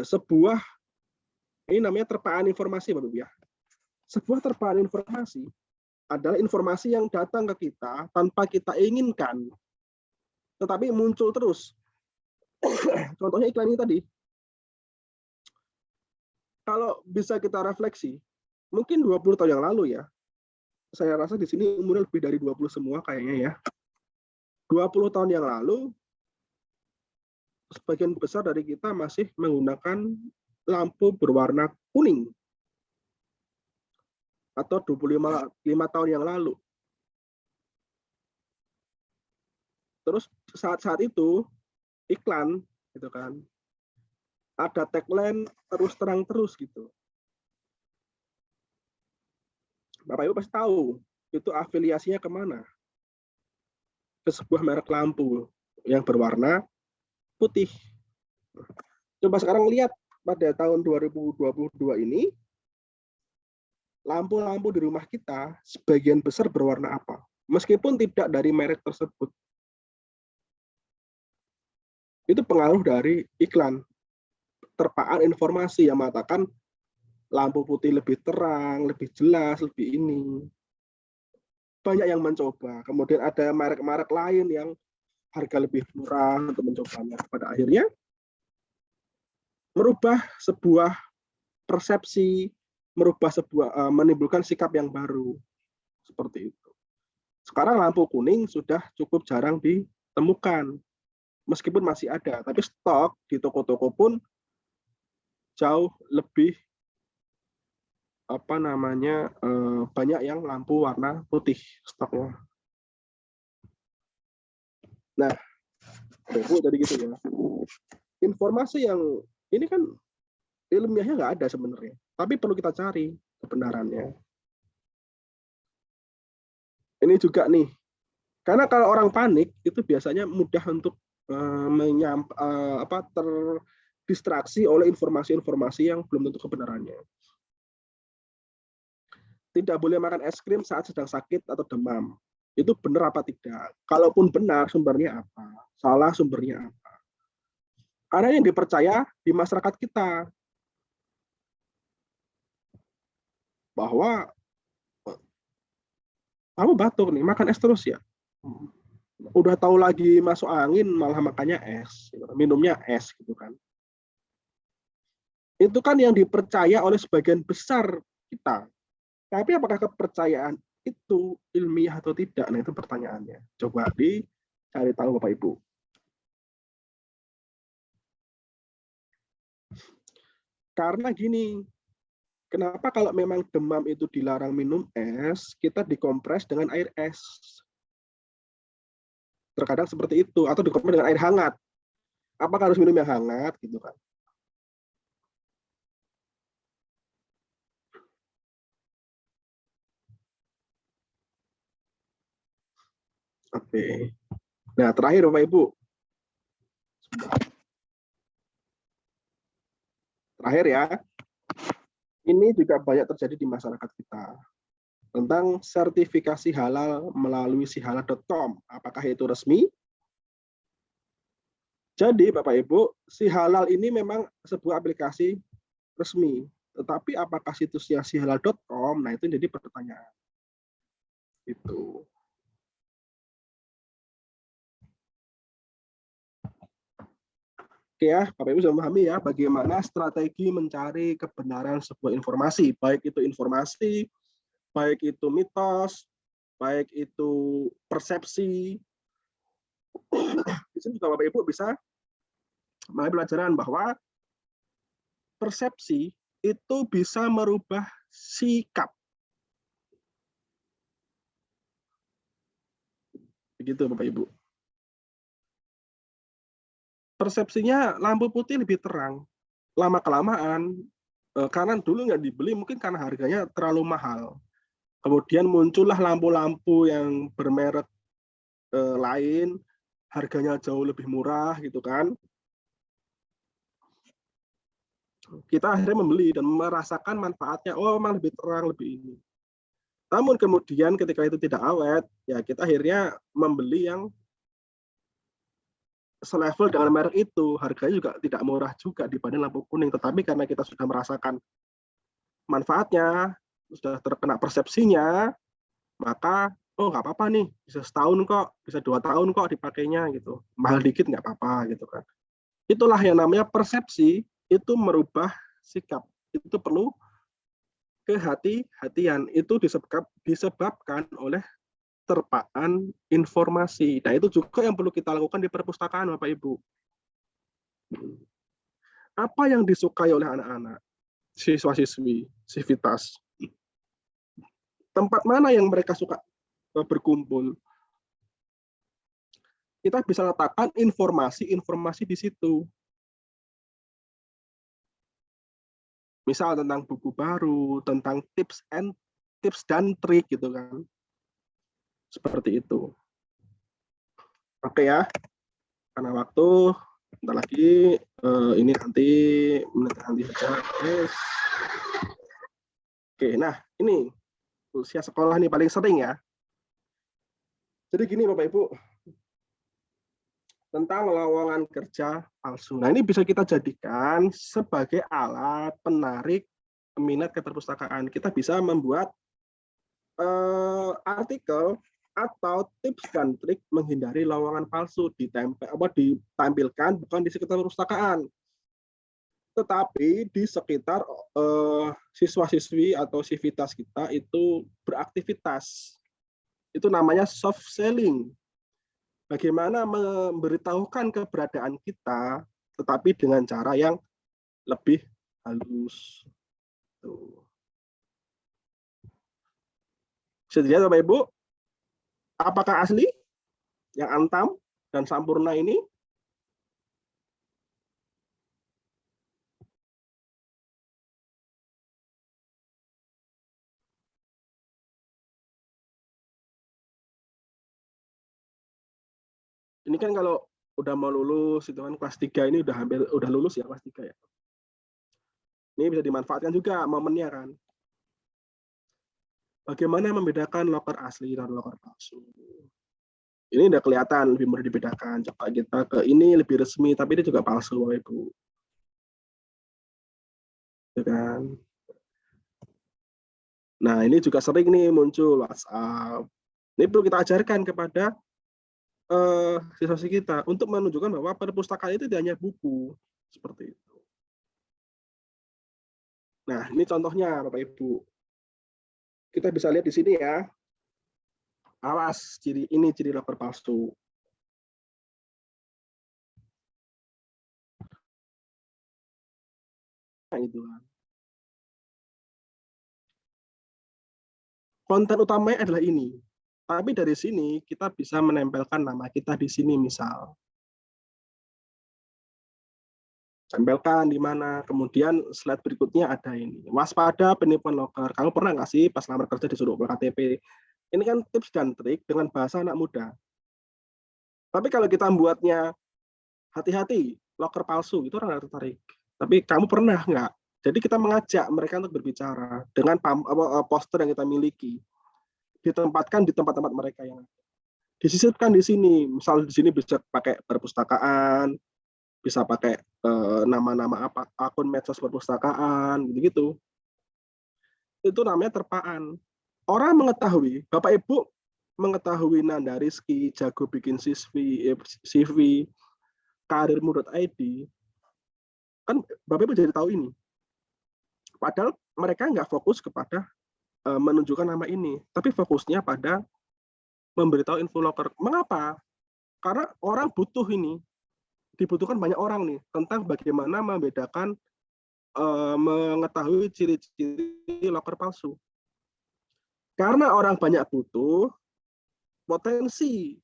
sebuah ini namanya terpaan informasi, Bapak Ibu ya. Sebuah terpaan informasi adalah informasi yang datang ke kita tanpa kita inginkan, tetapi muncul terus. Contohnya iklan ini tadi. Kalau bisa kita refleksi, mungkin 20 tahun yang lalu ya, saya rasa di sini umurnya lebih dari 20 semua kayaknya ya. 20 tahun yang lalu, sebagian besar dari kita masih menggunakan lampu berwarna kuning. Atau 25 tahun yang lalu. Terus saat-saat itu iklan gitu kan. Ada tagline terus terang terus gitu. Bapak Ibu pasti tahu itu afiliasinya kemana? Ke sebuah merek lampu yang berwarna putih. Coba sekarang lihat pada tahun 2022 ini lampu-lampu di rumah kita sebagian besar berwarna apa? Meskipun tidak dari merek tersebut. Itu pengaruh dari iklan. Terpaan informasi yang mengatakan lampu putih lebih terang, lebih jelas, lebih ini. Banyak yang mencoba. Kemudian ada merek-merek lain yang harga lebih murah untuk mencobanya. Pada akhirnya merubah sebuah persepsi, menimbulkan sikap yang baru. Seperti itu. Sekarang lampu kuning sudah cukup jarang ditemukan. Meskipun masih ada, tapi stok di toko-toko pun jauh lebih banyak yang lampu warna putih stoknya. Nah, Ibu tadi gitu ya. Informasi yang ini kan ilmiahnya nggak ada sebenarnya, tapi perlu kita cari kebenarannya. Ini juga nih, karena kalau orang panik itu biasanya mudah untuk terdistraksi oleh informasi-informasi yang belum tentu kebenarannya. Tidak boleh makan es krim saat sedang sakit atau demam. itu benar apa tidak. Kalaupun benar, sumbernya apa? Salah, sumbernya apa? Karena yang dipercaya di masyarakat kita bahwa kamu batuk nih, makan es terus ya. Udah tahu lagi masuk angin, malah makannya es, minumnya es gitu kan. Itu kan yang dipercaya oleh sebagian besar kita. Tapi apakah kepercayaan itu ilmiah atau tidak? Nah, itu pertanyaannya. Coba dicari tahu Bapak Ibu. Karena gini, kenapa kalau memang demam itu dilarang minum es, kita dikompres dengan air es. Terkadang seperti itu, atau dikompres dengan air hangat. Apakah harus minum yang hangat gitu kan? Oke. Nah, terakhir Bapak Ibu. Terakhir ya. Ini juga banyak terjadi di masyarakat kita. Tentang sertifikasi halal melalui sihalal.com. Apakah itu resmi? Jadi Bapak Ibu, sihalal ini memang sebuah aplikasi resmi. Tetapi apakah situsnya sihalal.com? Nah, itu jadi pertanyaan. Itu. Oke ya, Bapak Ibu sudah memahami ya bagaimana strategi mencari kebenaran sebuah informasi, baik itu informasi, baik itu mitos, baik itu persepsi. Di sini juga Bapak Ibu bisa mengambil pelajaran bahwa persepsi itu bisa merubah sikap. Begitu Bapak Ibu. Persepsinya lampu putih lebih terang. Lama-kelamaan, karena dulu nggak dibeli mungkin karena harganya terlalu mahal. Kemudian muncullah lampu-lampu yang bermerek lain, harganya jauh lebih murah gitu kan. Kita akhirnya membeli dan merasakan manfaatnya, oh memang lebih terang, lebih ini. Namun kemudian ketika itu tidak awet, ya kita akhirnya membeli yang selevel dengan merek itu, harganya juga tidak murah juga dibanding lampu kuning. Tetapi karena kita sudah merasakan manfaatnya, sudah terkena persepsinya, maka oh nggak apa-apa nih, bisa setahun kok, bisa 2 tahun kok dipakainya gitu, mahal dikit nggak apa-apa gitu kan. Itulah yang namanya persepsi, itu merubah sikap. Itu perlu kehati-hatian. Itu disebabkan oleh terpaan informasi. Nah, itu juga yang perlu kita lakukan di perpustakaan, Bapak Ibu. Apa yang disukai oleh anak-anak, siswa-siswi, sivitas? Tempat mana yang mereka suka berkumpul? Kita bisa letakkan informasi-informasi di situ. Misal tentang buku baru, tentang tips dan trik gitu kan. Seperti itu. Oke ya, karena waktu, bentar lagi, ini nanti saja. Oke, nah ini usia sekolah nih paling sering ya. Jadi gini Bapak Ibu, tentang lowongan kerja palsu. Nah ini bisa kita jadikan sebagai alat penarik minat ke perpustakaan. Kita bisa membuat artikel atau tips dan trik menghindari lowongan palsu ditampilkan bukan di sekitar perpustakaan, tetapi di sekitar siswa-siswi atau sivitas kita itu beraktivitas. Itu namanya soft selling. Bagaimana memberitahukan keberadaan kita, tetapi dengan cara yang lebih halus. Tuh. Bisa dilihat Bapak Ibu, apakah asli yang Antam dan Sampurna ini? Ini kan kalau udah mau lulus, itu kan kelas 3 ini udah lulus ya kelas 3 ya. Ini bisa dimanfaatkan juga momennya kan. Bagaimana membedakan loker asli dan loker palsu? Ini udah kelihatan lebih mudah dibedakan. Coba kita ke ini lebih resmi, tapi ini juga palsu, Bapak Ibu. Ya kan? Nah, ini juga sering nih muncul WhatsApp. Ini perlu kita ajarkan kepada siswa-siswi kita untuk menunjukkan bahwa perpustakaan itu tidak hanya buku, seperti itu. Nah, ini contohnya Bapak Ibu. Kita bisa lihat di sini ya. Awas, ini ciri loker palsu. Nah, itu kan. Konten utamanya adalah ini. Tapi dari sini kita bisa menempelkan nama kita di sini misal. Tempelkan di mana. Kemudian slide berikutnya ada ini. Waspada penipuan loker. Kamu pernah nggak sih pas lamar kerja disuruh upload KTP? Ini kan tips dan trik dengan bahasa anak muda. Tapi kalau kita membuatnya hati-hati, loker palsu, itu orang nggak tertarik. Tapi kamu pernah nggak? Jadi kita mengajak mereka untuk berbicara dengan poster yang kita miliki. Ditempatkan di tempat-tempat mereka yang ada. Disisipkan di sini, misal di sini bisa pakai perpustakaan, bisa pakai nama-nama apa akun medsos perpustakaan, gitu-gitu. Itu namanya terpaan. Orang mengetahui, Bapak Ibu mengetahui Nanda Rizky, jago bikin CV, karirmu.id, kan Bapak Ibu jadi tahu ini. Padahal mereka nggak fokus kepada menunjukkan nama ini, tapi fokusnya pada memberitahu info loker. Mengapa? Karena orang butuh ini, dibutuhkan banyak orang nih tentang bagaimana membedakan, mengetahui ciri-ciri loker palsu. Karena orang banyak butuh, potensi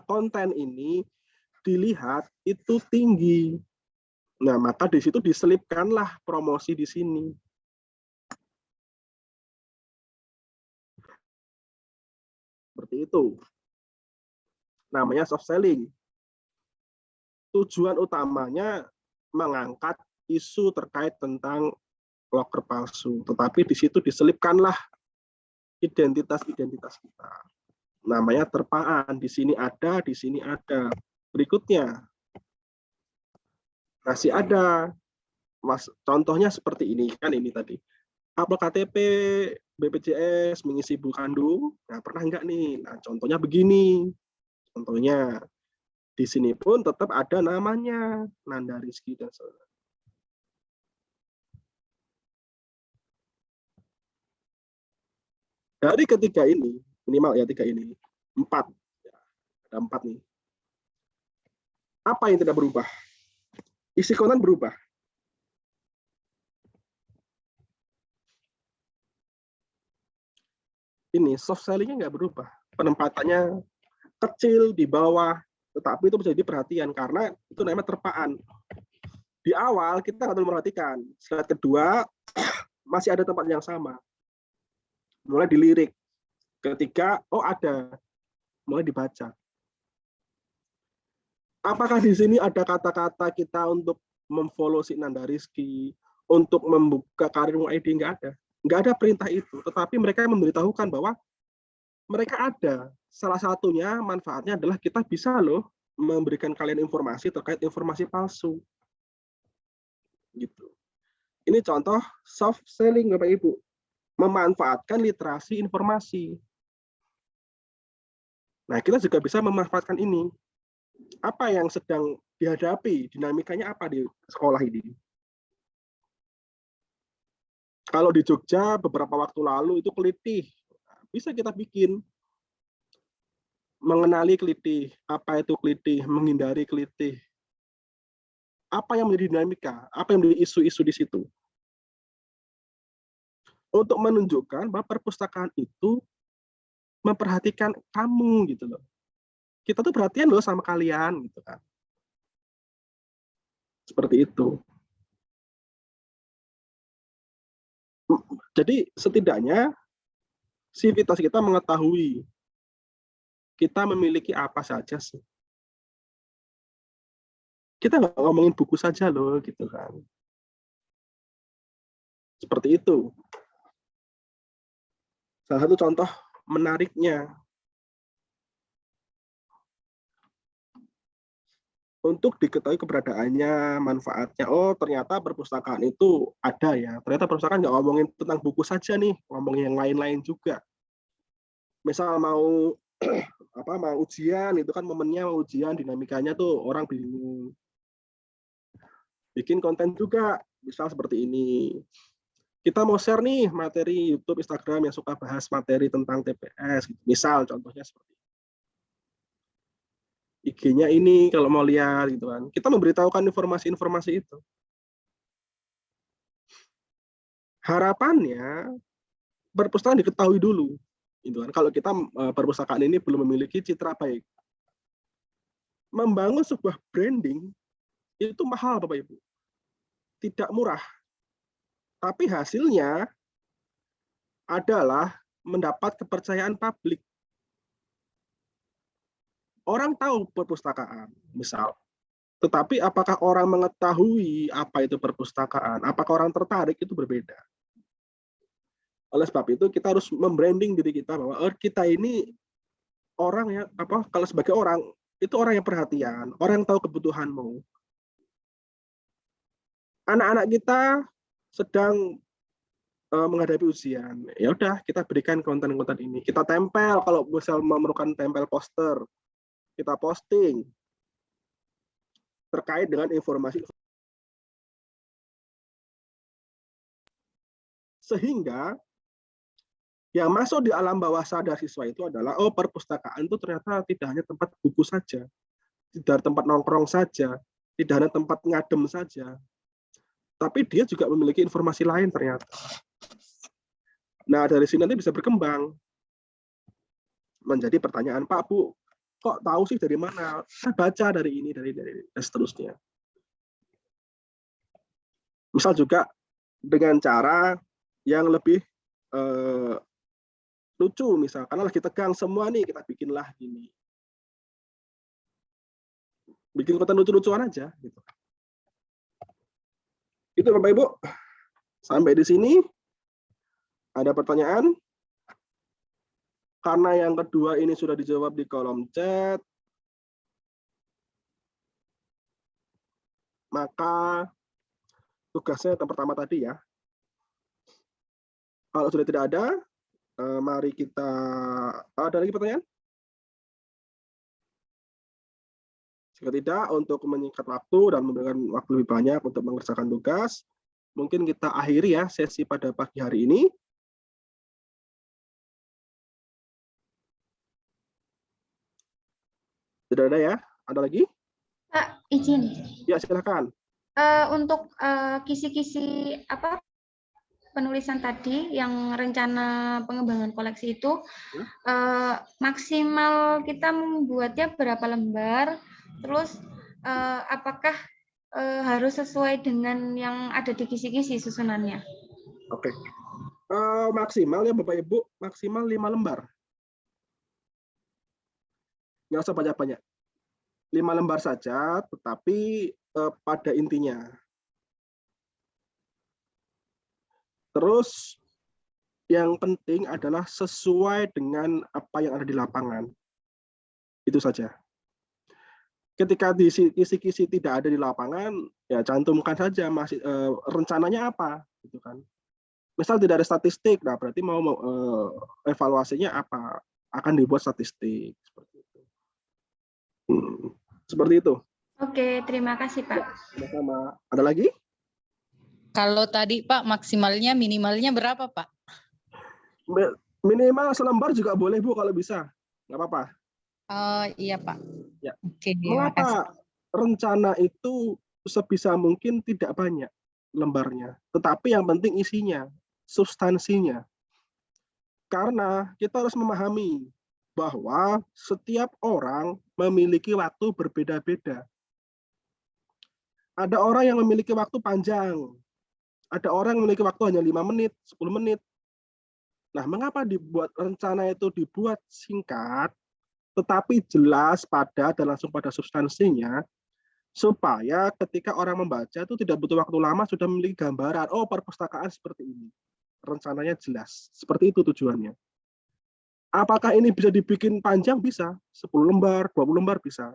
konten ini dilihat itu tinggi. Nah, maka di situ diselipkanlah promosi di sini. Seperti itu. Namanya soft selling. Tujuan utamanya mengangkat isu terkait tentang loker palsu. Tetapi di situ diselipkanlah identitas-identitas kita. Namanya terpaan. Di sini ada, di sini ada. Berikutnya. Masih ada. Contohnya seperti ini. Kan ini tadi. Upload KTP, BPJS, mengisi Bukandu. Nah, pernah enggak nih? Nah, contohnya begini. Contohnya. Di sini pun tetap ada namanya. Nanda Rizky dan saudara. Dari ketiga ini, minimal ya 3 ini, 4. Ada 4 nih. Apa yang tidak berubah? Isi konten berubah. Ini soft selling-nya nggak berubah. Penempatannya kecil di bawah, tetapi itu bisa jadi perhatian karena itu namanya terpaan. Di awal kita nggak terlalu memperhatikan. Slide kedua masih ada tempat yang sama. Mulai dilirik. Ketiga, oh ada. Mulai dibaca. Apakah di sini ada kata-kata kita untuk memfollow si Nanda Rizky, untuk membuka karirmu ID? Nggak ada. Nggak ada perintah itu. Tetapi mereka memberitahukan bahwa mereka ada. Salah satunya manfaatnya adalah kita bisa loh memberikan kalian informasi terkait informasi palsu. Gitu. Ini contoh soft selling Bapak Ibu. Memanfaatkan literasi informasi. Nah, kita juga bisa memanfaatkan ini. Apa yang sedang dihadapi, dinamikanya apa di sekolah ini? Kalau di Jogja beberapa waktu lalu itu kelitih. Bisa kita bikin. Mengenali kelitih, apa itu kelitih, menghindari kelitih. Apa yang menjadi dinamika, apa yang menjadi isu-isu di situ. Untuk menunjukkan bahwa perpustakaan itu memperhatikan kamu gitu loh. Kita tuh perhatian loh sama kalian gitu kan. Seperti itu. Jadi setidaknya sivitas kita mengetahui kita memiliki apa saja sih. Kita nggak ngomongin buku saja loh gitu kan. Seperti itu. Salah satu contoh menariknya untuk diketahui keberadaannya, manfaatnya. Oh, ternyata perpustakaan itu ada ya. Ternyata perpustakaan nggak ngomongin tentang buku saja nih, ngomongin yang lain-lain juga. Misal mau mau ujian, itu kan momennya mau ujian, dinamikanya tuh orang bingung. Bikin konten juga, misal seperti ini. Kita mau share nih materi YouTube, Instagram yang suka bahas materi tentang TPS. Misal contohnya seperti ini. IG-nya ini kalau mau lihat gitu kan. Kita memberitahukan informasi-informasi itu. Harapannya perpustakaan diketahui dulu gitu kan. Kalau kita perpustakaan ini belum memiliki citra baik. Membangun sebuah branding itu mahal Bapak Ibu. Tidak murah. Tapi hasilnya adalah mendapat kepercayaan publik. Orang tahu perpustakaan, misal. Tetapi apakah orang mengetahui apa itu perpustakaan? Apakah orang tertarik? Itu berbeda. Oleh sebab itu kita harus membranding diri kita bahwa kita ini orang yang kalau sebagai orang itu orang yang perhatian, orang yang tahu kebutuhanmu. Anak-anak kita sedang menghadapi ujian. Ya udah, kita berikan konten-konten ini. Kita tempel kalau misal memerlukan tempel poster. Kita posting terkait dengan informasi sehingga yang masuk di alam bawah sadar siswa itu adalah perpustakaan itu ternyata tidak hanya tempat buku saja, tidak hanya tempat nongkrong saja, tidak hanya tempat ngadem saja, tapi dia juga memiliki informasi lain ternyata. Nah, dari sini nanti bisa berkembang menjadi pertanyaan, Pak, Bu, kok tahu sih dari mana? Saya baca dari ini, dari dan seterusnya. Misal juga dengan cara yang lebih lucu, misal karena lagi tegang semua nih, kita bikinlah gini. Bikin konten lucu-lucuan aja gitu. Itu Bapak Ibu. Sampai di sini ada pertanyaan? Karena yang kedua ini sudah dijawab di kolom chat, maka tugasnya yang pertama tadi ya. Kalau sudah tidak ada, mari kita... Ada lagi pertanyaan? Jika tidak, untuk menyingkat waktu dan memberikan waktu lebih banyak untuk mengerjakan tugas, mungkin kita akhiri ya sesi pada pagi hari ini. Tidak ada ya? Ada lagi? Pak, izin. Ya, silakan. Untuk kisi-kisi penulisan tadi yang rencana pengembangan koleksi itu maksimal kita membuatnya berapa lembar, terus apakah harus sesuai dengan yang ada di kisi-kisi susunannya? Oke. Maksimal ya Bapak Ibu, maksimal 5 lembar. Nggak usah banyak-banyak. 5 lembar saja, tetapi pada intinya. Terus yang penting adalah sesuai dengan apa yang ada di lapangan. Itu saja. Ketika di kisi-kisi tidak ada di lapangan, ya cantumkan saja masih rencananya apa, gitu kan. Misal tidak ada statistik, nah berarti mau evaluasinya apa? Akan dibuat statistik seperti itu. Seperti itu. Oke, terima kasih Pak. Sama-sama. Ada lagi? Kalau tadi Pak maksimalnya minimalnya berapa Pak? Minimal selembar juga boleh Bu kalau bisa, nggak apa-apa. Iya Pak. Ya. Oke, Mengapa rencana itu sebisa mungkin tidak banyak lembarnya, tetapi yang penting isinya, substansinya. Karena kita harus memahami bahwa setiap orang memiliki waktu berbeda-beda. Ada orang yang memiliki waktu panjang, ada orang yang memiliki waktu hanya 5 menit, 10 menit. Nah, mengapa dibuat rencana itu dibuat singkat, tetapi jelas, padat, dan langsung pada substansinya, supaya ketika orang membaca itu tidak butuh waktu lama, sudah memiliki gambaran, oh perpustakaan seperti ini. Rencananya jelas, seperti itu tujuannya. Apakah ini bisa dibikin panjang? Bisa. 10 lembar, 20 lembar bisa.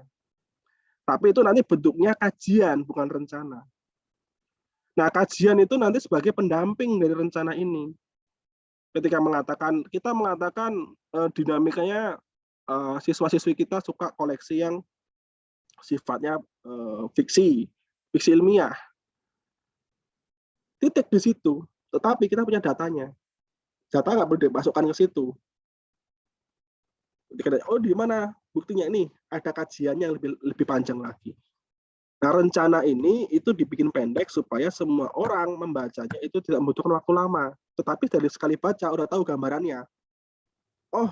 Tapi itu nanti bentuknya kajian, bukan rencana. Nah, kajian itu nanti sebagai pendamping dari rencana ini. Ketika kita mengatakan dinamikanya siswa-siswi kita suka koleksi yang sifatnya fiksi ilmiah. Titik di situ. Tetapi kita punya datanya. Data nggak boleh dimasukkan ke situ. Oh, di mana buktinya ini? Ada kajiannya yang lebih panjang lagi. Nah, rencana ini itu dibikin pendek supaya semua orang membacanya itu tidak membutuhkan waktu lama. Tetapi dari sekali baca udah tahu gambarannya. Oh,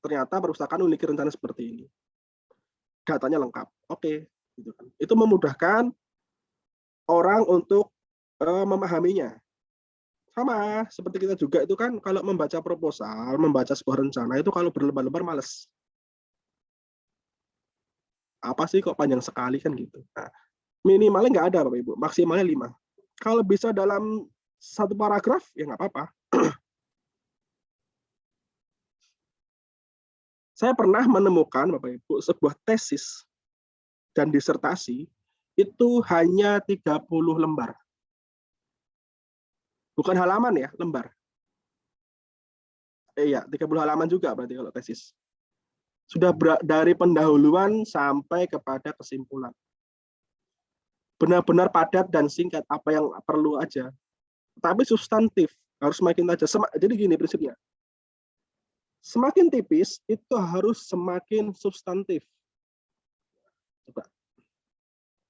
ternyata perpustakaan memiliki rencana seperti ini. Datanya lengkap. Oke, gitu kan. Itu memudahkan orang untuk memahaminya. Sama seperti kita juga itu kan kalau membaca proposal, membaca sebuah rencana itu kalau berlebar-lebar males. Apa sih kok panjang sekali kan gitu. Nah, minimalnya nggak ada Bapak Ibu, maksimalnya 5. Kalau bisa dalam 1 paragraf ya nggak apa-apa. Saya pernah menemukan Bapak Ibu sebuah tesis dan disertasi itu hanya 30 lembar. Bukan halaman ya, lembar. Iya, 30 halaman juga berarti kalau tesis. Sudah dari pendahuluan sampai kepada kesimpulan. Benar-benar padat dan singkat, apa yang perlu aja. Tapi substantif, harus makin tajam. Jadi gini prinsipnya. Semakin tipis, itu harus semakin substantif. Coba.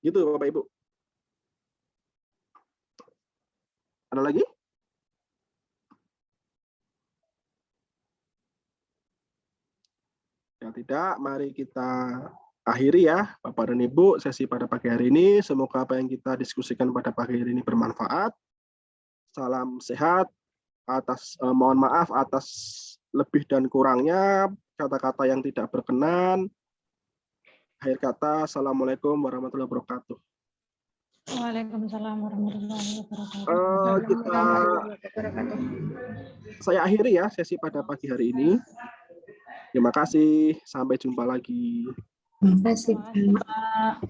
Gitu Bapak Ibu. Ada lagi? Ya tidak, mari kita akhiri ya Bapak dan Ibu sesi pada pagi hari ini. Semoga apa yang kita diskusikan pada pagi hari ini bermanfaat. Salam sehat. Mohon maaf atas lebih dan kurangnya, kata-kata yang tidak berkenan. Akhir kata, Assalamualaikum warahmatullahi wabarakatuh. Waalaikumsalam warahmatullahi wabarakatuh. Saya akhiri ya sesi pada pagi hari ini. Terima kasih, sampai jumpa lagi. Terima kasih, Pak.